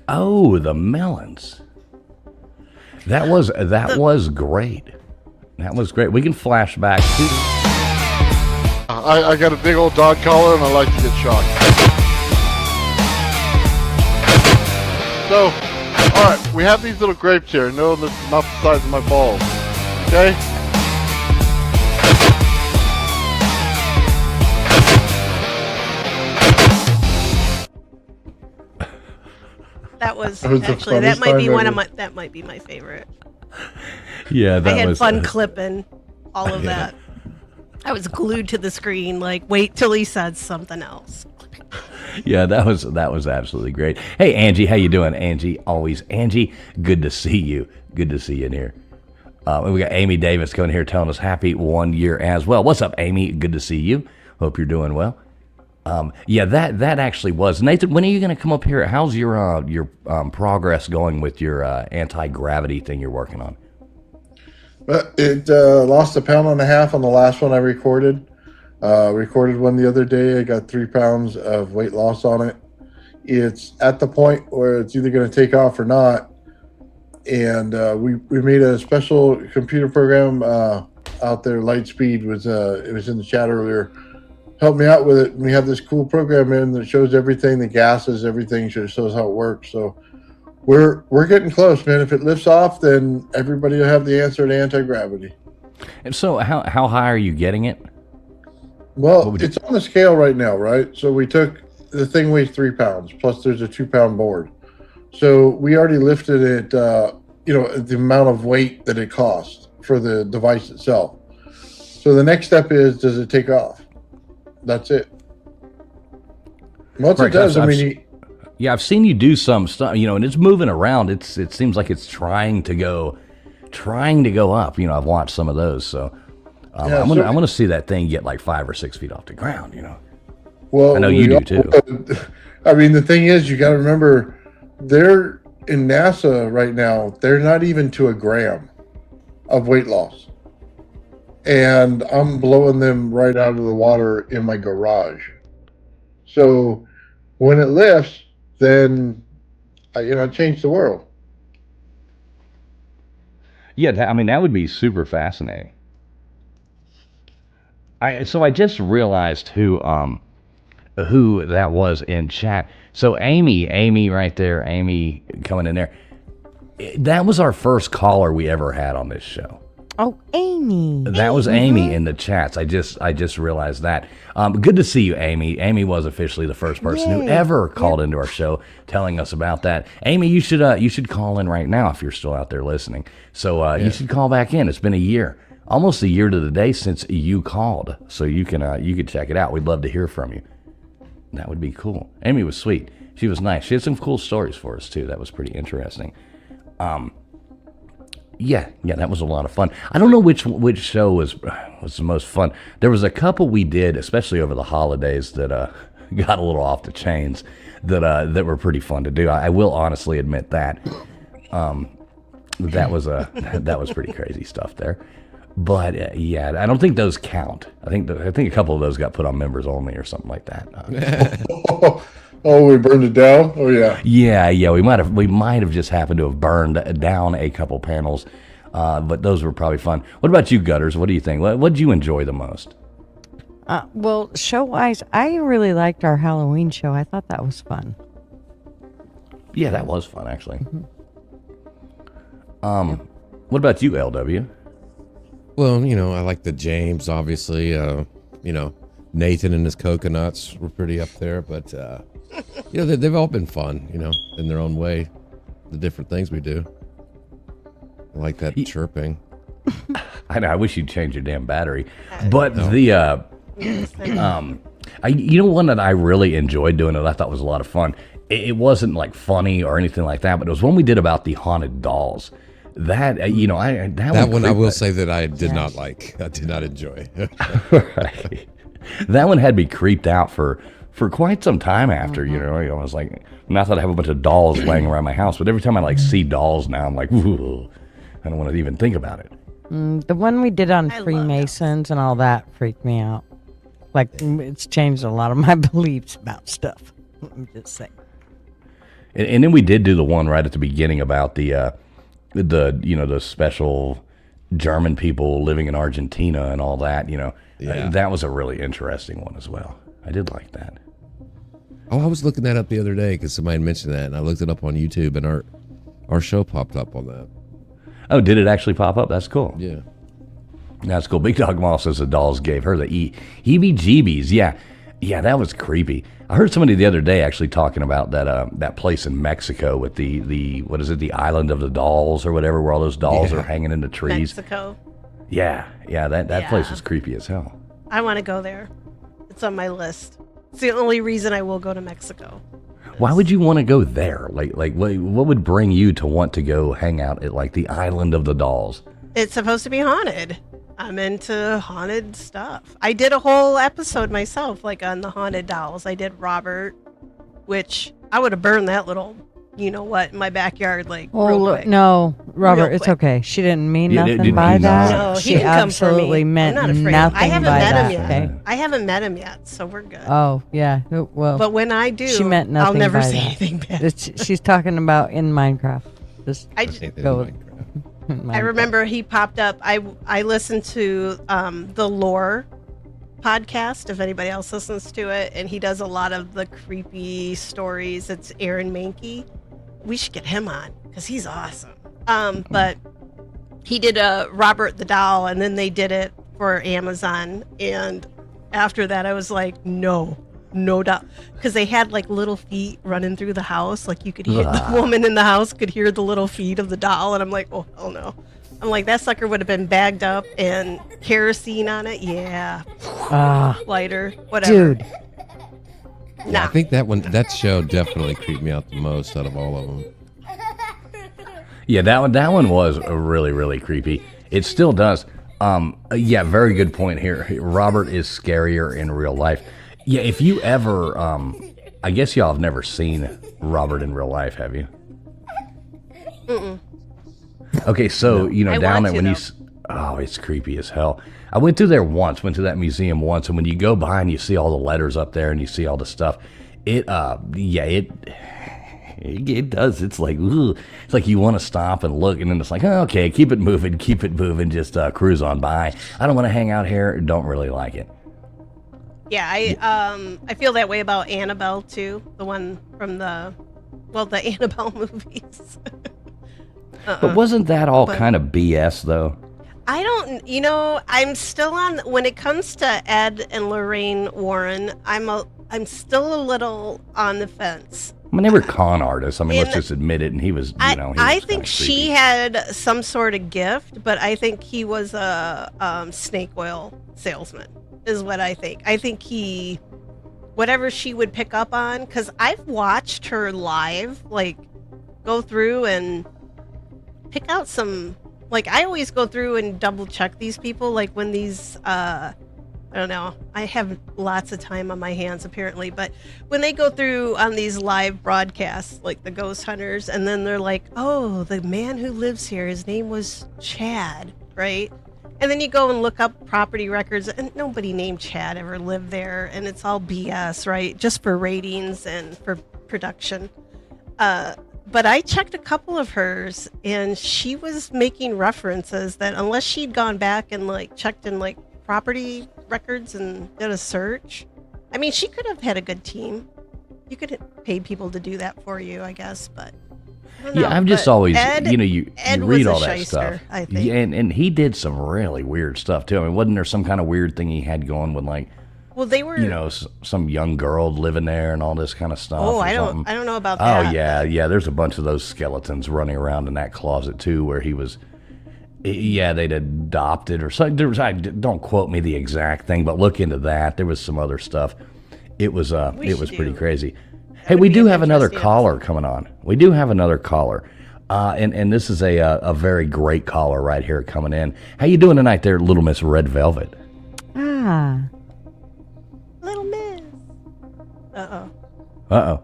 Oh, the melons. That was great. That was great. We can flash back to. I got a big old dog collar and I like to get shocked. So, all right, we have these little grapes here. No, that's not the size of my balls. Okay. That was the actually that funniest might be time one of ever. that might be my favorite. Yeah, that I had was fun clipping all of that. I was glued to the screen, like wait till he said something else. Yeah, that was absolutely great. Hey, Angie, how you doing? Angie, always Angie. Good to see you. Good to see you in here. We got Amy Davis coming here telling us happy 1 year as well. What's up, Amy? Good to see you. Hope you're doing well. Yeah, that actually was Nathan. When are you going to come up here? How's your progress going with your anti-gravity thing you're working on? It lost 1.5 pounds on the last one I recorded. Recorded one the other day. I got 3 pounds of weight loss on it. It's at the point where it's either going to take off or not. And we made a special computer program out there. Lightspeed was it was in the chat earlier. Helped me out with it. We have this cool program in that shows everything, the gases, everything. Shows how it works. So we're getting close, man. If it lifts off, then everybody will have the answer to anti-gravity. And so, how high are you getting it? Well, it's on the scale right now, right? So we took the thing weighs 3 pounds plus there's a 2 pound board. So we already lifted it, the amount of weight that it costs for the device itself. So the next step is, does it take off? That's it. Once it does, I've seen you do some stuff, and it's moving around. It seems like it's trying to go up. I've watched some of those, so I'm gonna see that thing get like 5 or 6 feet off the ground. Well, I know you do too. The thing is, you got to remember, they're in NASA right now. They're not even to a gram of weight loss, and I'm blowing them right out of the water in my garage. So when it lifts, then I change the world. Yeah, that would be super fascinating. I just realized who that was in chat. So Amy right there, Amy coming in there. That was our first caller we ever had on this show. Oh, Amy. That was Amy in the chats. I just realized that. Good to see you, Amy. Amy was officially the first person who ever called into our show telling us about that. Amy, you should call in right now if you're still out there listening. So you should call back in. It's been a year. Almost a year to the day since you called. So you can check it out. We'd love to hear from you. That would be cool. Amy was sweet. She was nice. She had some cool stories for us too. That was pretty interesting. Yeah, that was a lot of fun. I don't know which show was the most fun. There was a couple we did, especially over the holidays, that got a little off the chains. That were pretty fun to do. I will honestly admit that. That was pretty crazy stuff there. But I don't think those count. I think a couple of those got put on members only or something like that. Oh, we burned it down? Oh, yeah. Yeah. We might have just happened to have burned down a couple panels, but those were probably fun. What about you, Gutters? What do you think? What did you enjoy the most? Well, show-wise, I really liked our Halloween show. I thought that was fun. Yeah, that was fun, actually. Mm-hmm. What about you, LW? Well, I like the James, obviously. Nathan and his coconuts were pretty up there, but they've all been fun, in their own way. The different things we do. I like that chirping. I know. I wish you'd change your damn battery. But one that I really enjoyed doing that I thought was a lot of fun. It wasn't like funny or anything like that, but it was one we did about the haunted dolls. That one I will say that I did not like. I did not enjoy. Right. That one had me creeped out for quite some time after. I was like, not that I have a bunch of dolls laying around my house, but every time I see dolls now, I'm like, ooh, I don't want to even think about it. The one we did on Freemasons and all that freaked me out. Like, it's changed a lot of my beliefs about stuff. I'm just saying. And then we did do the one right at the beginning about the special German people living in Argentina and all that. That was a really interesting one as well. I did like that. Oh, I was looking that up the other day because somebody mentioned that, and I looked it up on YouTube, and our show popped up on that. Oh, did it actually pop up? That's cool. Yeah. That's cool. Big Dog Mall says the dolls gave her the heebie-jeebies. Yeah, that was creepy. I heard somebody the other day actually talking about that place in Mexico with the what is it, the Island of the Dolls or whatever, where all those dolls are hanging in the trees. Mexico. Yeah, that place is creepy as hell. I want to go there. It's on my list. It's the only reason I will go to Mexico. Why would you want to go there? Like what would bring you to want to go hang out at like the Island of the Dolls? It's supposed to be haunted. I'm into haunted stuff. I did a whole episode myself, like on the haunted dolls. I did Robert, which I would have burned that little, you know what, in my backyard, like real quick. No, Robert, Real it's quick. okay. She didn't mean Yeah, nothing did by you that. not? No, he She didn't come for me. absolutely meant I'm not afraid. nothing I haven't by met that. him yet. Okay. I haven't met him yet, so we're good. Oh yeah. Well, But when I do, she meant nothing I'll never by say that. anything bad. She's talking about in Minecraft. Just I, go with I remember he popped up. I listened to the Lore podcast, if anybody else listens to it, and he does a lot of the creepy stories. It's Aaron Mankey. We should get him on because he's awesome. But he did a Robert the Doll, and then they did it for Amazon. And after that, I was like, no doubt, because they had like little feet running through the house. Like you could hear the woman in the house could hear the little feet of the doll, and I'm like, oh hell no. I'm like, that sucker would have been bagged up and kerosene on it. Yeah, lighter, whatever. dude. Yeah, I think that show definitely creeped me out the most out of all of them. Yeah, that one was really, really creepy. It still does. Yeah, very good point here. Robert is scarier in real life. Yeah, if you ever, I guess y'all have never seen Robert in real life, have you? Mm-mm. Okay, so, you know, I down there want when to, oh, it's creepy as hell. I went through there once, went to that museum once, and when you go by and you see all the letters up there and you see all the stuff, it does. It's like, ugh. It's like you want to stop and look, and then it's like, oh, okay, keep it moving, just cruise on by. I don't want to hang out here. Don't really like it. Yeah, I feel that way about Annabelle too, the one from the Annabelle movies. But wasn't that all kind of BS though? I don't, I'm still on, when it comes to Ed and Lorraine Warren, I'm still a little on the fence. I mean, they were con artists. I mean, let's And just admit it. And he was, I he was think kinda she creepy. had some sort of gift, but I think he was a snake oil salesman, is what I think. I think whatever she would pick up on, because I've watched her live, like, go through and pick out some, like, I always go through and double check these people, like when these, I don't know, I have lots of time on my hands apparently, but when they go through on these live broadcasts, like the ghost hunters, and then they're like, oh, the man who lives here, his name was Chad, right? And then you go and look up property records, and nobody named Chad ever lived there, and it's all BS, right? Just for ratings and for production. But I checked a couple of hers, and she was making references that unless she'd gone back and like checked in like property records and did a search, I mean, she could have had a good team. You could pay people to do that for you, I guess, but I don't know. Yeah, I've just But always, Ed you was read a all that shyster, stuff. I think. Yeah, and he did some really weird stuff too. I mean, wasn't there some kind of weird thing he had going with like, Well, they were. some young girl living there and all this kind of stuff? Oh, or I something? don't know about Oh that. yeah. There's a bunch of those skeletons running around in that closet too, where he was. Yeah, they'd adopted or something. Don't quote me the exact thing, but look into that. There was some other stuff. It was pretty crazy. Hey, we do have another caller coming on. We do have another caller, and this is a very great caller right here coming in. How you doing tonight, there, Little Miss Red Velvet? Ah. Little Miss.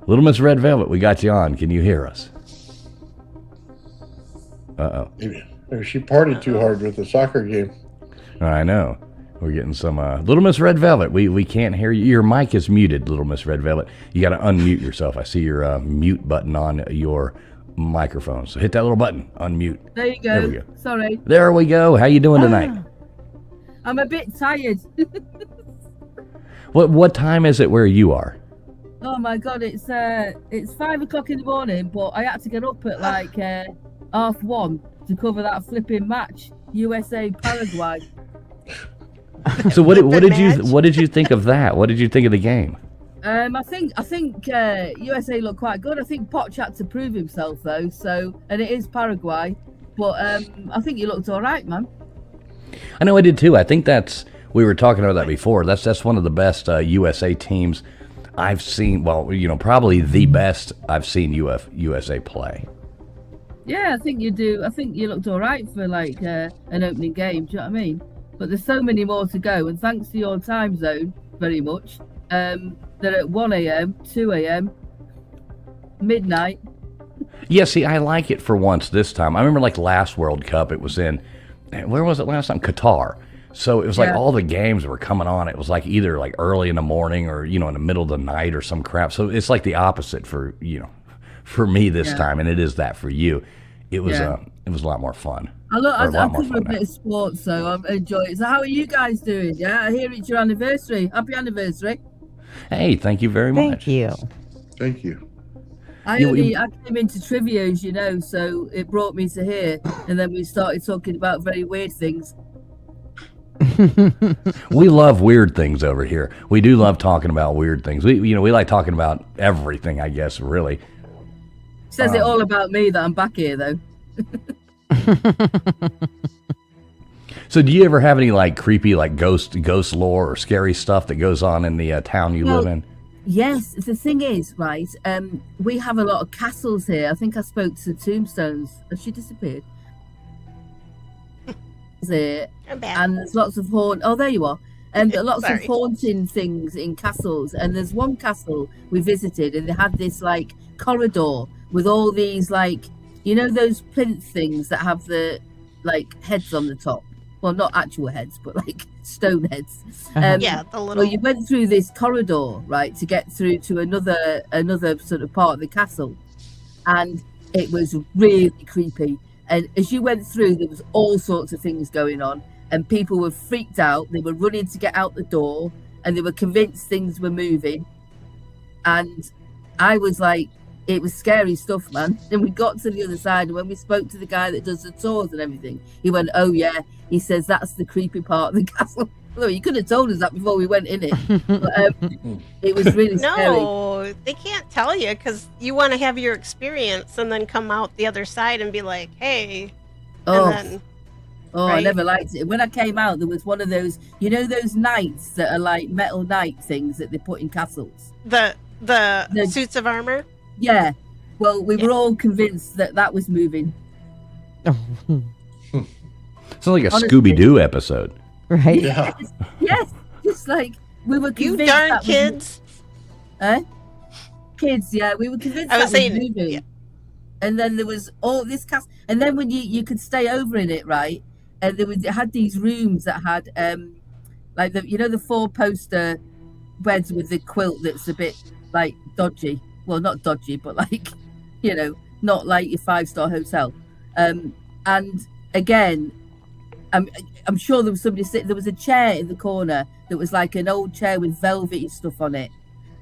Little Miss Red Velvet, we got you on. Can you hear us? Maybe she partied too hard with the soccer game. I know. We're getting some Little Miss Red Velvet. We can't hear you. Your mic is muted, Little Miss Red Velvet. You got to unmute yourself. I see your mute button on your microphone. So hit that little button, unmute. There you go. There we go. Sorry. There we go. How you doing tonight? I'm a bit tired. What time is it where you are? Oh my god, it's 5 o'clock in the morning, but I had to get up at like 1:30 to cover that flipping match, USA Paraguay. So what did you think of that? What did you think of the game? I think USA looked quite good. I think Poch had to prove himself though. So, and it is Paraguay, but I think he looked all right, man. I know I did too. I think we were talking about that before. That's one of the best USA teams I've seen, well, probably the best I've seen USA play. Yeah, I think you do. I think you looked all right for like an opening game. Do you know what I mean? But there's so many more to go, and thanks to your time zone, very much. They're at 1 a.m., 2 a.m., midnight. Yeah, see, I like it for once this time. I remember like last World Cup, it was in, where was it last time? Qatar. So it was like all the games were coming on. It was like either like early in the morning or, in the middle of the night or some crap. So it's like the opposite for, for me this time. And it is that for you. It was a lot more fun. I cover a bit of sports, so I enjoy it. So how are you guys doing? Yeah, I hear it's your anniversary. Happy anniversary. Hey, thank you very much. Thank you. Thank you. I came into trivia, as you know, so it brought me to here, and then we started talking about very weird things. We love weird things over here. We do love talking about weird things. We like talking about everything, I guess, really. Says it all about me that I'm back here, though. So do you ever have any like creepy like ghost lore or scary stuff that goes on in the town you live in? Yes, the thing is, right, we have a lot of castles here. I think I spoke to Tombstones. Has she disappeared? There, and there's lots of oh, there you are. And lots of haunting things in castles. And there's one castle we visited, and they had this like corridor with all these like, those plinth things that have the like heads on the top. Well, not actual heads, but like stone heads. The little. Well, you went through this corridor, right, to get through to another sort of part of the castle, and it was really creepy. And as you went through, there was all sorts of things going on, and people were freaked out. They were running to get out the door, and they were convinced things were moving. And I was like, it was scary stuff, man. And we got to the other side, and when we spoke to the guy that does the tours and everything, he went, "Oh yeah," he says, "that's the creepy part of the castle." Well, you could have told us that before we went in it. But, it was really scary. No, they can't tell you because you want to have your experience and then come out the other side and be like, "Hey." Right? I never liked it. When I came out, there was one of those, those knights that are like metal knight things that they put in castles. The suits of armor. Yeah. Well, we were all convinced that was moving. It's like a Scooby-Doo episode. Right? Yeah. Yes. Just like we were convinced. You darn kids. Kids, yeah. We were convinced I was saying, moving. yeah. And then there was all this cast, and then when you could stay over in it, right? And it had these rooms that had like the the 4-poster beds with the quilt that's a bit like dodgy. Well, not dodgy, but like not like your 5-star hotel. And again, I'm sure there was somebody sitting. There was a chair in the corner that was like an old chair with velvety stuff on it,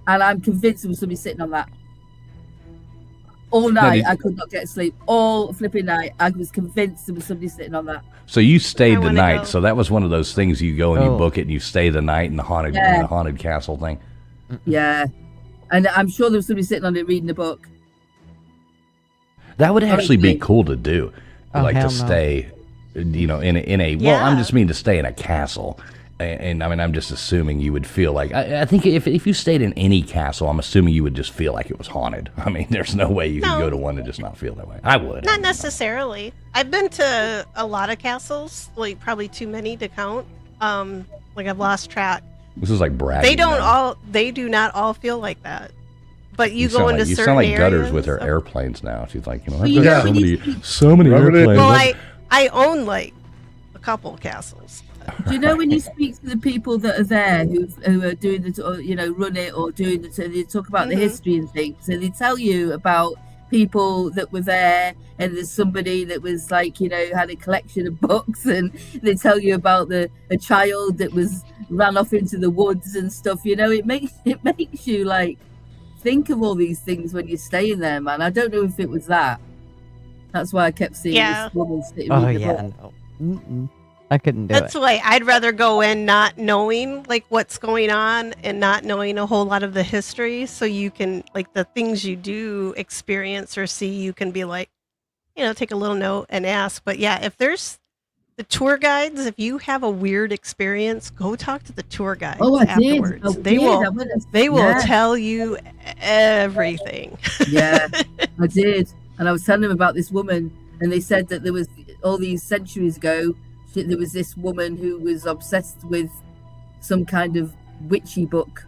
and I'm convinced there was somebody sitting on that. All night, I could not get sleep. All flipping night, I was convinced there was somebody sitting on that. So you stayed the night. So that was one of those things you go and you book it and you stay the night in the haunted castle thing. Yeah, and I'm sure there was somebody sitting on it reading a book. That would actually be cool to do, to stay, in a. Well, I'm just mean to stay in a castle. And I mean, I'm just assuming you would feel like, I think if you stayed in any castle, I'm assuming you would just feel like it was haunted. I mean, there's no way you could go to one and just not feel that way. I would. Not necessarily. I've been to a lot of castles, like probably too many to count. Like I've lost track. This is like bragging. They do not all feel like that. But you go into certain areas. You sound like Gutters with her airplanes now. She's like, I've Yeah. got so many airplanes. Well, I own like a couple castles. Do you know when you speak to the people that are there who are doing run it or doing they talk about the history and things, and they tell you about people that were there, and there's somebody that was like had a collection of books, and they tell you about a child that ran off into the woods and stuff. It makes you like think of all these things when you're staying there, man. I don't know if it was that. That's why I kept seeing this woman sitting reading a book. No. I couldn't do That's it. why I'd rather go in not knowing like what's going on and not knowing a whole lot of the history, so you can like the things you do experience or see, you can be like, take a little note and ask. But yeah, if there's The tour guides, if you have a weird experience, go talk to the tour guides Oh, I did. afterwards. I They did. will I went and- they will yeah. tell you everything. Yeah, I did. And I was telling them about this woman, and they said that there was all these centuries ago, there was this woman who was obsessed with some kind of witchy book.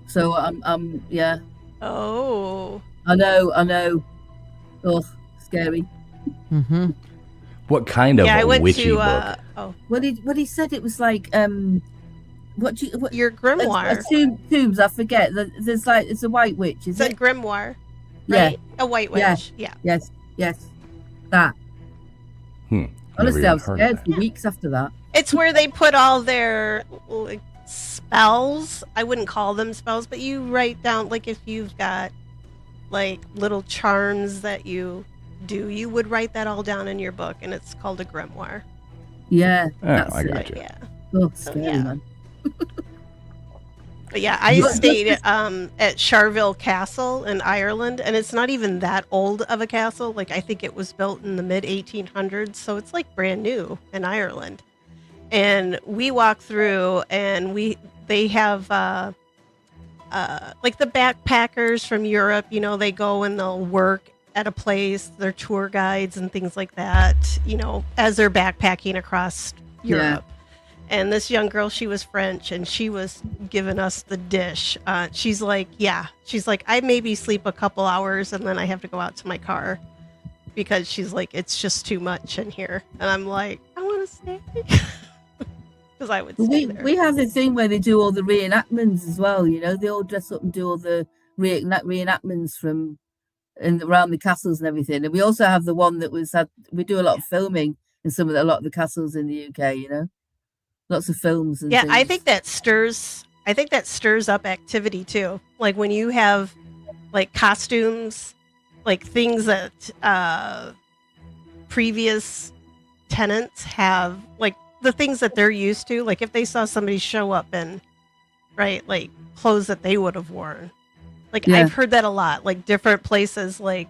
So yeah. Oh. I know. Ugh, scary. Mm-hmm. What kind of Yeah, I went witchy to book? What he said it was like what your grimoire. Tombs, I forget. There's like it's a white witch, is It's it? a grimoire. Yeah. Right? A white witch. Yeah. Yes. That. Never Honestly, even I was heard of scared that. for weeks after that. It's where they put all their like, spells. I wouldn't call them spells, but you write down like if you've got like little charms that you do, you would write that all down in your book, and it's called a grimoire. Yeah. Oh, I got you. Yeah. Oh, scary, man. But yeah, I stayed at Charville Castle in Ireland, and it's not even that old of a castle. Like I think it was built in the mid 1800s, so it's like brand new in Ireland. And we walk through, and they have like the backpackers from Europe. You know, they go and they'll work at a place. They're tour guides and things like that. You know, as they're backpacking across Europe. And this young girl, she was French, and she was giving us the dish. She's like, I maybe sleep a couple hours, and then I have to go out to my car because she's like, it's just too much in here. And I'm like, I want to stay because I would stay there. We have this thing where they do all the reenactments as well. You know, they all dress up and do all the reenactments from and around the castles and everything. And we also have the one that we do a lot of filming in a lot of the castles in the UK. You know. Lots of films and things. I think that stirs up activity too. Like when you have like costumes, like things that previous tenants have, like the things that they're used to. Like if they saw somebody show up in like clothes that they would have worn. Like I've heard that a lot. Like different places, like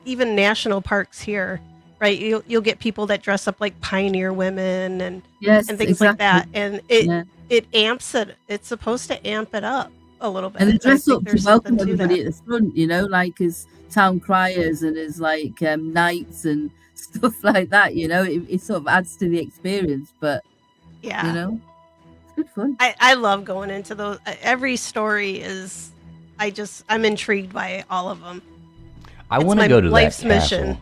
even national parks here. Right, you'll get people that dress up like pioneer women and things like that, and it amps it. It's supposed to amp it up a little bit. And they dress up to welcome everybody at the front, you know, like as town criers and as like knights and stuff like that. You know, it sort of adds to the experience. But you know, it's good fun. I love going into those. Every story is, I'm intrigued by all of them. I want to go to life's that castle. mission.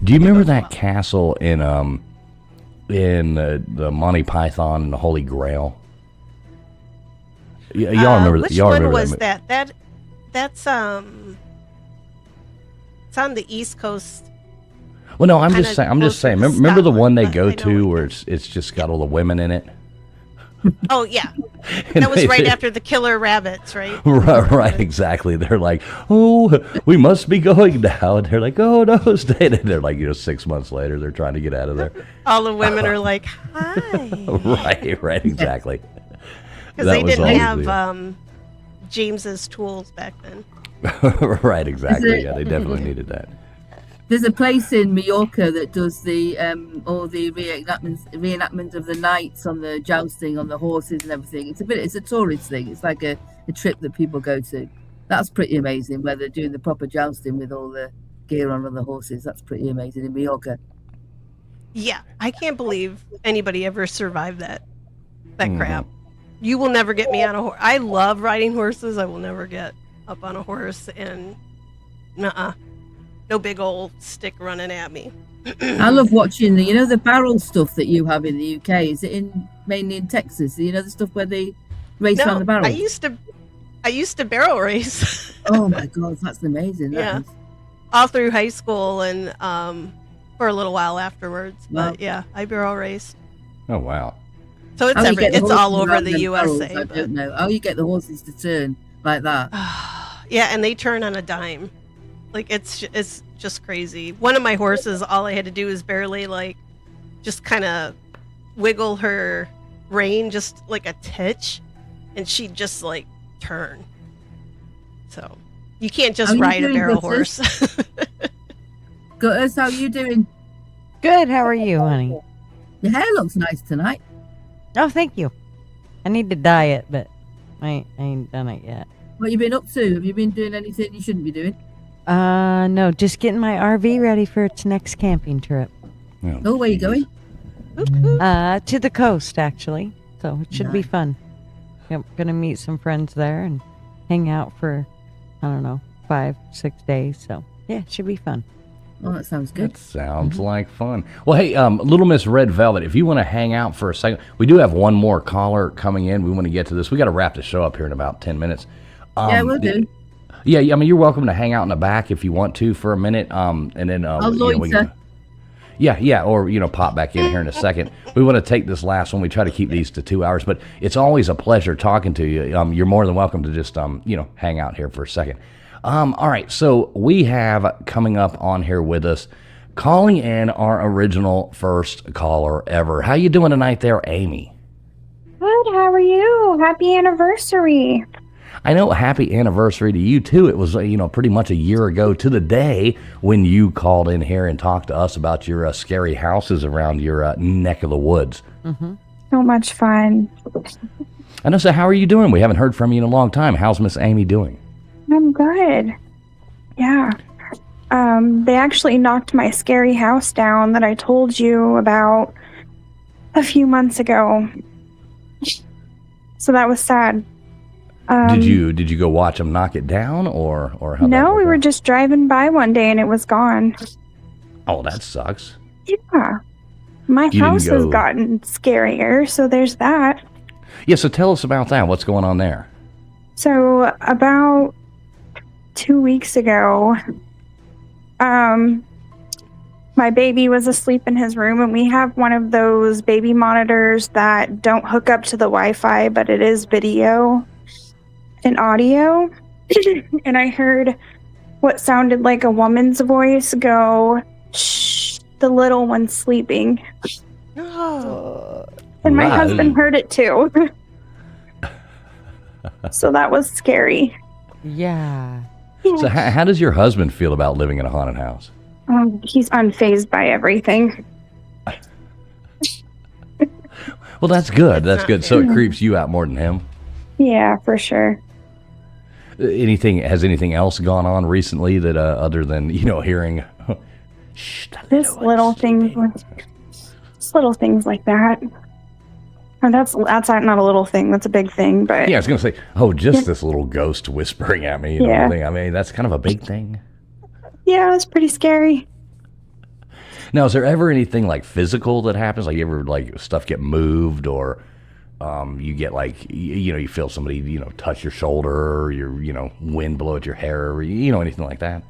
Do you remember that castle in the Monty Python and the Holy Grail? Y'all remember that? Which Y'all one remember was that? That's it's on the East Coast. Well, no, I'm just saying. Remember the one they go to where it's just got all the women in it? Oh yeah, that was right after the killer rabbits, right? Right, exactly. They're like, oh, we must be going now, and they're like, oh no, stay there. They're like, 6 months later, they're trying to get out of there. All the women are like, hi. Right, exactly. Because they didn't have James's tools back then. Right, exactly. Yeah, they definitely needed that. There's a place in Mallorca that does the all the reenactment of the knights on the jousting on the horses and everything. It's a tourist thing. It's like a trip that people go to. That's pretty amazing. Where they're doing the proper jousting with all the gear on the horses. That's pretty amazing in Mallorca. Yeah, I can't believe anybody ever survived that crap. You will never get me on a horse. I love riding horses. I will never get up on a horse and no big old stick running at me. I love watching the barrel stuff that you have in the UK. Is it mainly in Texas? The stuff where they race around the barrel. I used to barrel race. Oh my god, that's amazing. Yeah, all through high school and for a little while afterwards. Wow. But yeah, I barrel raced. Oh wow! So it's all over the USA. I don't know how you get the horses to turn like that. Yeah, and they turn on a dime. Like it's just crazy. One of my horses, all I had to do is barely just kind of wiggle her rein just like a titch, and she'd just turn. So you can't just ride a barrel horse. Gutters, how are you doing? Good. How are you, honey? Your hair looks nice tonight. Oh, thank you. I need to dye it, but I ain't done it yet. What you been up to? Have you been doing anything you shouldn't be doing? No, just getting my RV ready for its next camping trip. Oh, where you going? To the coast, actually. So it should be Nice. fun. Yep, gonna meet some friends there and hang out for, I don't know, 5-6 days. So yeah, it should be fun. Oh, that sounds good. That sounds like fun. Well, hey, Little Miss Red Velvet, if you want to hang out for a second, we do have one more caller coming in. We want to get to this. We got to wrap the show up here in about 10 minutes. Yeah, we'll do. Yeah, I mean, you're welcome to hang out in the back if you want to for a minute. And then I'll you know, we loiter. can, yeah, or pop back in here in a second. We want to take this last one. We try to keep these to 2 hours, but it's always a pleasure talking to you. You're more than welcome to just hang out here for a second. All right, so we have coming up on here with us, calling in our original first caller ever. How you doing tonight there, Amy? Good, how are you? Happy anniversary. I know, happy anniversary to you too. It was, pretty much a year ago to the day when you called in here and talked to us about your scary houses around your neck of the woods. Mm-hmm. So much fun. I know, so how are you doing? We haven't heard from you in a long time. How's Miss Amy doing? I'm good. Yeah. They actually knocked my scary house down that I told you about a few months ago. So that was sad. Did you go watch them knock it down, or how? No, we were just driving by one day and it was gone. Oh, that sucks. Yeah. My You didn't house has go- gotten scarier, so there's that. Yeah, so tell us about that. What's going on there? So about 2 weeks ago, my baby was asleep in his room, and we have one of those baby monitors that don't hook up to the Wi-Fi, but it is video and audio. And I heard what sounded like a woman's voice go, "Shh, the little one's sleeping." And my Wow. husband heard it too. So that was scary. Yeah. So how does your husband feel about living in a haunted house? He's unfazed by everything. Well, that's good. That's good. So it creeps you out more than him. Yeah, for sure. Has anything else gone on recently that other than hearing? Just little things like that. And that's not a little thing. That's a big thing. But Yeah, I was gonna say, just this little ghost whispering at me. Yeah. Thing. I mean, that's kind of a big thing. yeah, it's pretty scary. Now, is there ever anything like physical that happens? Like, you ever like stuff get moved, or you get like you feel somebody touch your shoulder, or your wind blow at your hair, or anything like that?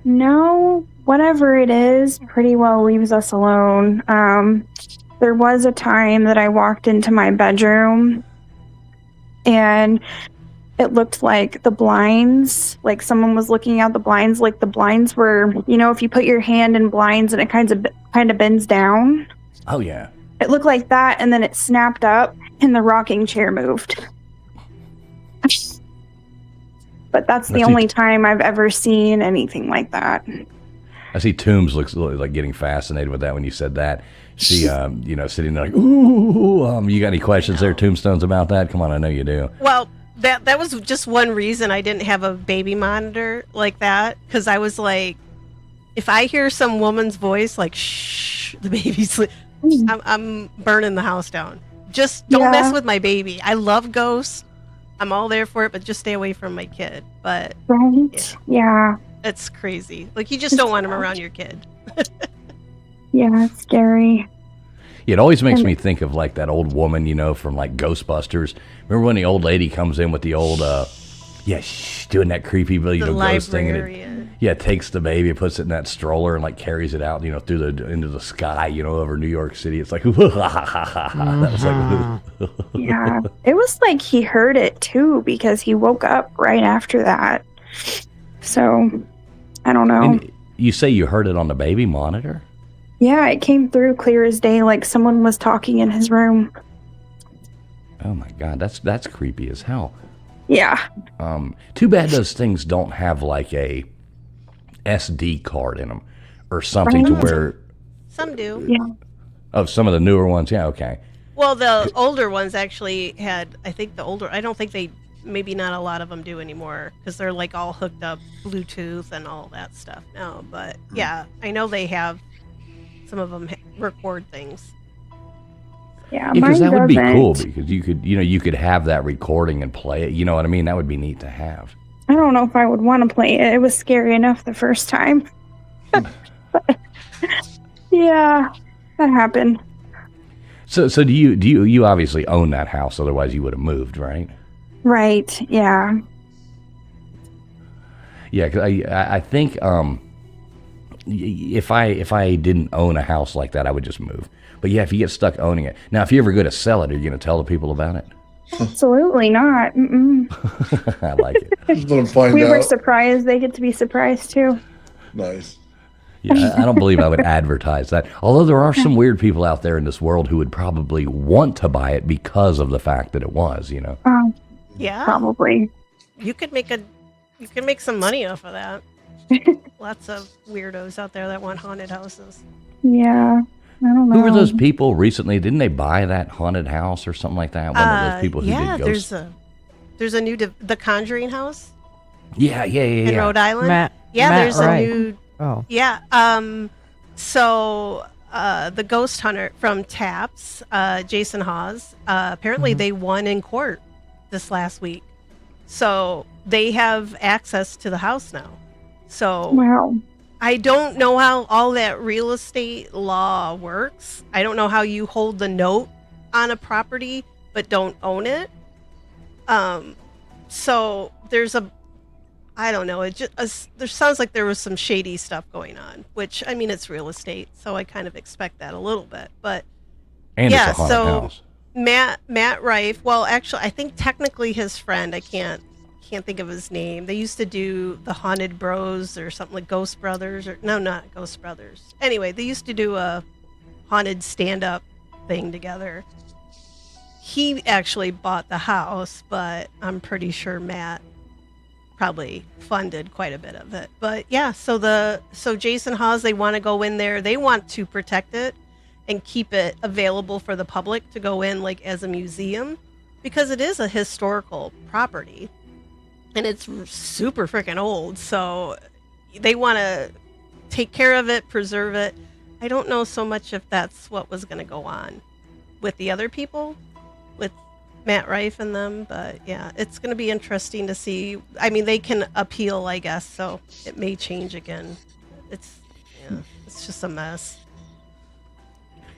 No, whatever it is, pretty well leaves us alone. There was a time that I walked into my bedroom and it looked like the blinds, like someone was looking out the blinds, like the blinds were, if you put your hand in blinds and it kind of bends down. Oh yeah. It looked like that, and then it snapped up and the rocking chair moved. But that's the only time I've ever seen anything like that. I see Toombs looks like getting fascinated with that when you said that. She, sitting there like, ooh. You got any questions there, Tombstones, about that? Come on, I know you do. Well, that was just one reason I didn't have a baby monitor like that, because I was like, if I hear some woman's voice like, shh, the baby's sleep, I'm burning the house down. Just don't mess with my baby. I love ghosts. I'm all there for it, but just stay away from my kid. But Right? Yeah. it's crazy. Like, you just don't want him around your kid. Yeah, it's scary. It always makes me think of like that old woman, from like Ghostbusters. Remember when the old lady comes in with the old, doing that creepy, ghost thing, and librarian. takes the baby, puts it in that stroller, and like carries it out, into the sky, over New York City. It's like, that was like, Yeah. It was like he heard it too, because he woke up right after that. So, I don't know. And you say you heard it on the baby monitor? Yeah, it came through clear as day, like someone was talking in his room. Oh my God, that's creepy as hell. Yeah. Too bad those things don't have like a SD card in them or something to Right. where Some do. Yeah. Oh, some of the newer ones. Yeah, okay. Well, the older ones actually had, I think I don't think they, maybe not a lot of them do anymore because they're like all hooked up Bluetooth and all that stuff now. But yeah, I know they have, some of them record things. Yeah, Because mine that would be cool doesn't. because you could have that recording and play it. You know what I mean? That would be neat to have. I don't know if I would want to play it. It was scary enough the first time. But, yeah, that happened. So do you obviously own that house? Otherwise, you would have moved, right? Right. Yeah. Yeah, 'cause I think if I didn't own a house like that, I would just move. But yeah, if you get stuck owning it. Now, if you ever go to sell it, are you going to tell the people about it? Absolutely not. Mm-mm. I like it. Just let them find We out. were surprised. They get to be surprised too. Nice. Yeah, I don't believe I would advertise that. Although there are some weird people out there in this world who would probably want to buy it because of the fact that it was, Yeah. Probably. You could make some money off of that. Lots of weirdos out there that want haunted houses. Yeah. I don't know. Who were those people recently? Didn't they buy that haunted house or something like that? One of those people who yeah, did ghosts. there's a new The Conjuring house Yeah. in Rhode Island. Matt there's Wright. a new. Oh. Yeah. So the ghost hunter from Taps, Jason Hawes, apparently they won in court this last week. So they have access to the house now. So Wow. I don't know how all that real estate law works. I don't know how you hold the note on a property but don't own it. So there's I don't know. It just there sounds like there was some shady stuff going on, which I mean it's real estate, so I kind of expect that a little bit. But And yeah, it's a haunted so house. Matt Rife. Well, actually, I think technically his friend. I can't think of his name. They used to do the Haunted Bros or something like Ghost Brothers or no, not Ghost Brothers. Anyway, they used to do a haunted stand-up thing together. He actually bought the house, but I'm pretty sure Matt probably funded quite a bit of it. But yeah, so Jason Hawes, they want to go in there. They want to protect it and keep it available for the public to go in like as a museum because it is a historical property. And it's super freaking old, so they want to take care of it, preserve it. I don't know so much if that's what was going to go on with the other people, with Matt Rife and them, but yeah, it's going to be interesting to see. I mean, they can appeal, I guess, so it may change again. It's just a mess.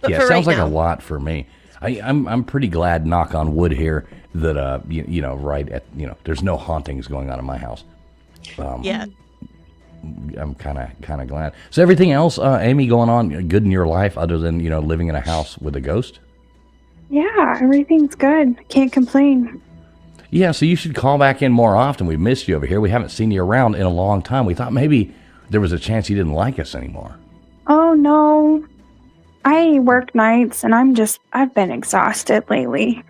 But Yeah, for it sounds right like now, a lot for me. I'm pretty glad, knock on wood here, that right at there's no hauntings going on in my house. yeah. I'm kind of glad. So everything else, Amy, going on good in your life other than living in a house with a ghost? Yeah, everything's good. Can't complain. Yeah, so you should call back in more often. We've missed you over here. We haven't seen you around in a long time. We thought maybe there was a chance you didn't like us anymore. Oh no. I work nights and I've been exhausted lately.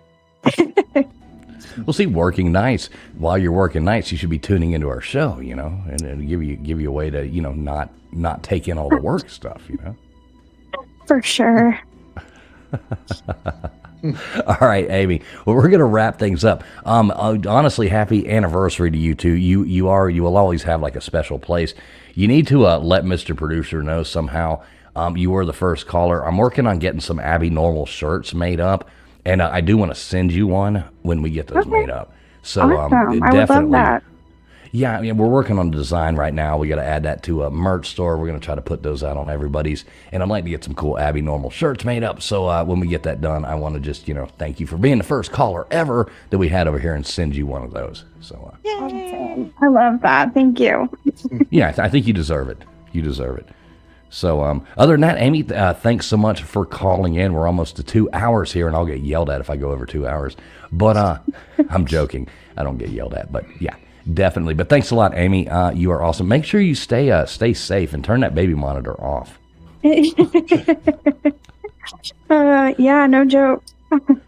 Well, see, working nights, while you're working nights, you should be tuning into our show, and give you a way to, not take in all the work stuff, For sure. All right, Amy. Well, we're going to wrap things up. Honestly, happy anniversary to you two. You will always have like a special place. You need to let Mr. Producer know somehow. You were the first caller. I'm working on getting some AbbiNormal shirts made up, and I do want to send you one when we get those made up. So Awesome. I would love that. Yeah, we're working on the design right now. We got to add that to a merch store. We're going to try to put those out on everybody's, and I'd like to get some cool AbbiNormal shirts made up. So when we get that done, I want to just thank you for being the first caller ever that we had over here and send you one of those. So Awesome. I love that. Thank you. yeah, I think you deserve it. You deserve it. So other than that, Amy, thanks so much for calling in. We're almost to 2 hours here, and I'll get yelled at if I go over 2 hours. But I'm joking. I don't get yelled at, but yeah. Definitely. But thanks a lot, Amy. You are awesome. Make sure you stay safe and turn that baby monitor off. Yeah, no joke. You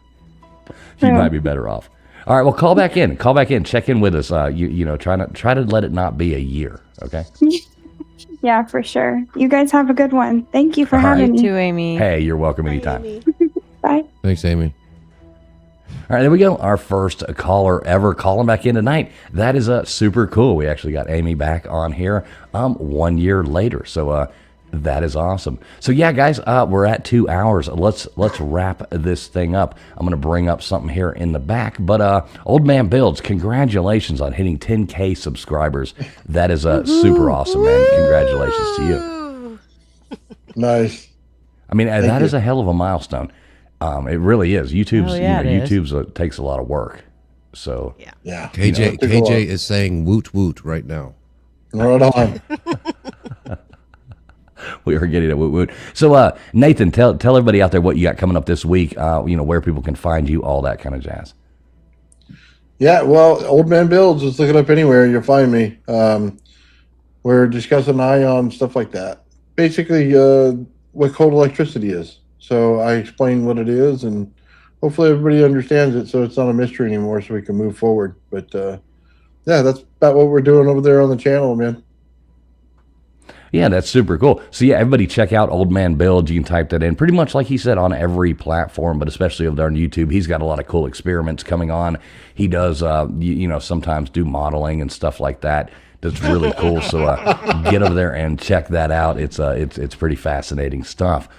might be better off. All right, well, call back in. Check in with us. Try to let it not be a year, okay? Yeah, for sure. You guys have a good one. Thank you for All right. having me. To Amy. Hey, you're welcome anytime. Bye. Thanks, Amy. All right, there we go. Our first caller ever calling back in tonight. That is super cool. We actually got Amy back on here 1 year later. So that is awesome. So yeah, guys, we're at 2 hours. Let's wrap this thing up. I'm gonna bring up something here in the back. But Old Man Builds, congratulations on hitting 10K subscribers. That is super awesome, man. Congratulations to you. Nice. I mean, that is a hell of a milestone. It really is. YouTube's takes a lot of work. So yeah. KJ is saying woot woot right now. Right on. We are getting a woot woot. So Nathan, tell everybody out there what you got coming up this week. Where people can find you, all that kind of jazz. Yeah, well, Old Man Builds, just look it up anywhere, you'll find me. We're discussing ion, stuff like that. Basically, what cold electricity is. So I explain what it is, and hopefully everybody understands it so it's not a mystery anymore so we can move forward. But yeah, that's about what we're doing over there on the channel, man. Yeah, that's super cool. So yeah, everybody check out Old Man Builds. You can type that in pretty much like he said on every platform, but especially over there on YouTube. He's got a lot of cool experiments coming on. He does, sometimes do modeling and stuff like that. That's really cool. So get over there and check that out. It's pretty fascinating stuff.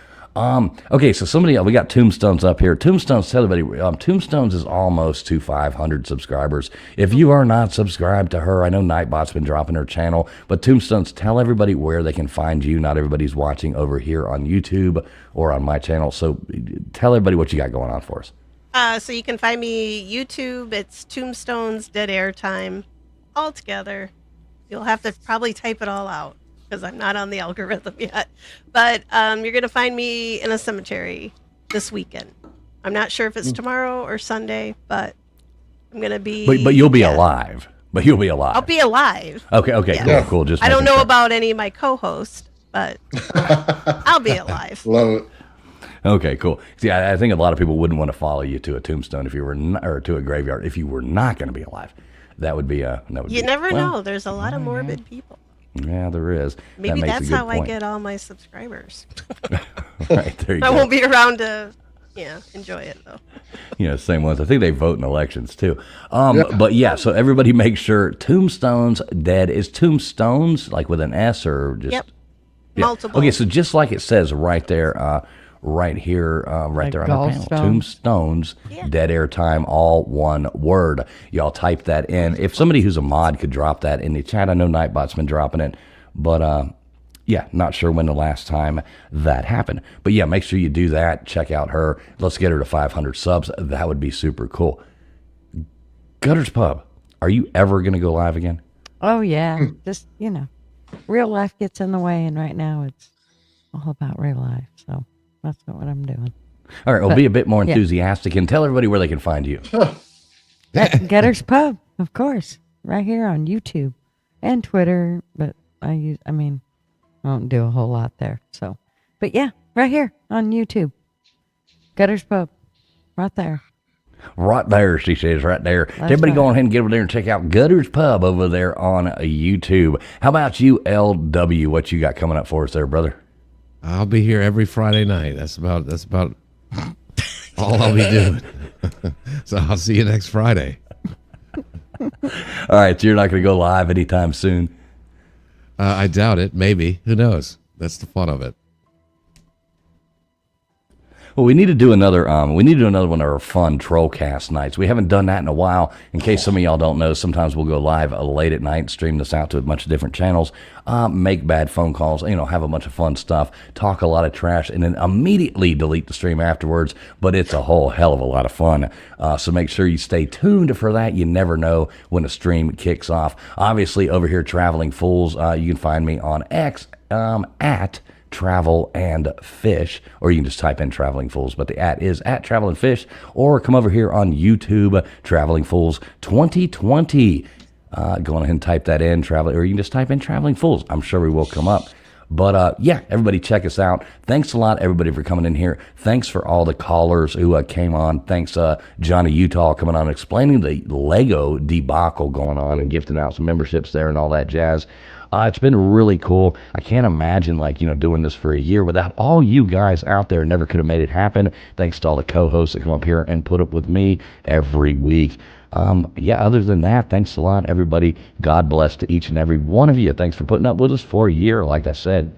Okay, so we got Tombstones up here. Tombstones, tell everybody, Tombstones is almost to 500 subscribers. If you are not subscribed to her, I know Nightbot's been dropping her channel, but Tombstones, tell everybody where they can find you. Not everybody's watching over here on YouTube or on my channel, so tell everybody what you got going on for us. So you can find me YouTube. It's Tombstones Dead Air Time all together. You'll have to probably type it all out, because I'm not on the algorithm yet. But you're going to find me in a cemetery this weekend. I'm not sure if it's tomorrow or Sunday, but I'm going to be... But you'll be alive. But you'll be alive. I'll be alive. Okay, Yeah. cool. Just I don't know making sure. about any of my co-hosts, but I'll be alive. Love it. Okay, cool. See, I think a lot of people wouldn't want to follow you to a tombstone if you were or to a graveyard if you were not going to be alive. That would be You never know. There's a lot of morbid people. Yeah, there is. Maybe that makes that's a good how point. I get all my subscribers. Right, there you I go. won't be around to, enjoy it though. Same ones. I think they vote in elections too. But yeah, so everybody make sure Tombstones Dead is Tombstones like with an S or just multiple. Okay, so just like it says right there, right here, right there on our panel, Tombstones Dead Air Time, all one word. Y'all type that in. If somebody who's a mod could drop that in the chat, I know Nightbot's been dropping it, but yeah, not sure when the last time that happened. But yeah, make sure you do that. Check out her. Let's get her to 500 subs. That would be super cool. Gutters Pub, are you ever going to go live again? Oh, yeah. Just, real life gets in the way, and right now it's all about real life. So that's not what I'm doing. All right, well, be a bit more enthusiastic and tell everybody where they can find you. Gutters Pub, of course, right here on YouTube and Twitter, but I don't do a whole lot there. So, but yeah, right here on YouTube, Gutters Pub, right there. Right there, she says, right there. That's Everybody go right. ahead and get over there and check out Gutters Pub over there on YouTube. How about you, LW? What you got coming up for us there, brother? I'll be here every Friday night. That's about all I'll be doing. So I'll see you next Friday. All right, so you're not going to go live anytime soon? I doubt it. Maybe. Who knows? That's the fun of it. Well, we need to do another. One of our fun Trollcast nights. We haven't done that in a while. In case some of y'all don't know, sometimes we'll go live late at night, stream this out to a bunch of different channels, make bad phone calls, have a bunch of fun stuff, talk a lot of trash, and then immediately delete the stream afterwards. But it's a whole hell of a lot of fun. So make sure you stay tuned for that. You never know when a stream kicks off. Obviously, over here, Traveling Fools, you can find me on X at Travel and Fish, or you can just type in Traveling Fools, but the @ is at Travel and Fish, or come over here on YouTube, Traveling Fools 2020. Go on ahead and type that in, or you can just type in Traveling Fools. I'm sure we will come up. But yeah, everybody check us out. Thanks a lot, everybody, for coming in here. Thanks for all the callers who came on. Thanks, Johnny Utah, coming on, explaining the Lego debacle going on and gifting out some memberships there and all that jazz. It's been really cool. I can't imagine, like, doing this for a year without all you guys out there. Never could have made it happen. Thanks to all the co-hosts that come up here and put up with me every week. Yeah, other than that, thanks a lot, everybody. God bless to each and every one of you. Thanks for putting up with us for a year, like I said.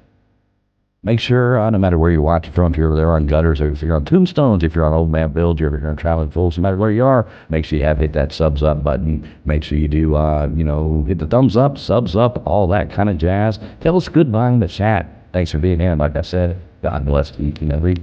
Make sure, no matter where you're watching from, if you're there on Gutters, or if you're on Tombstones, if you're on Old Man Build, or if you're on Traveling Fools, no matter where you are, make sure you have hit that subs up button. Make sure you do, hit the thumbs up, subs up, all that kind of jazz. Tell us goodbye in the chat. Thanks for being here. Like I said, God bless each and every.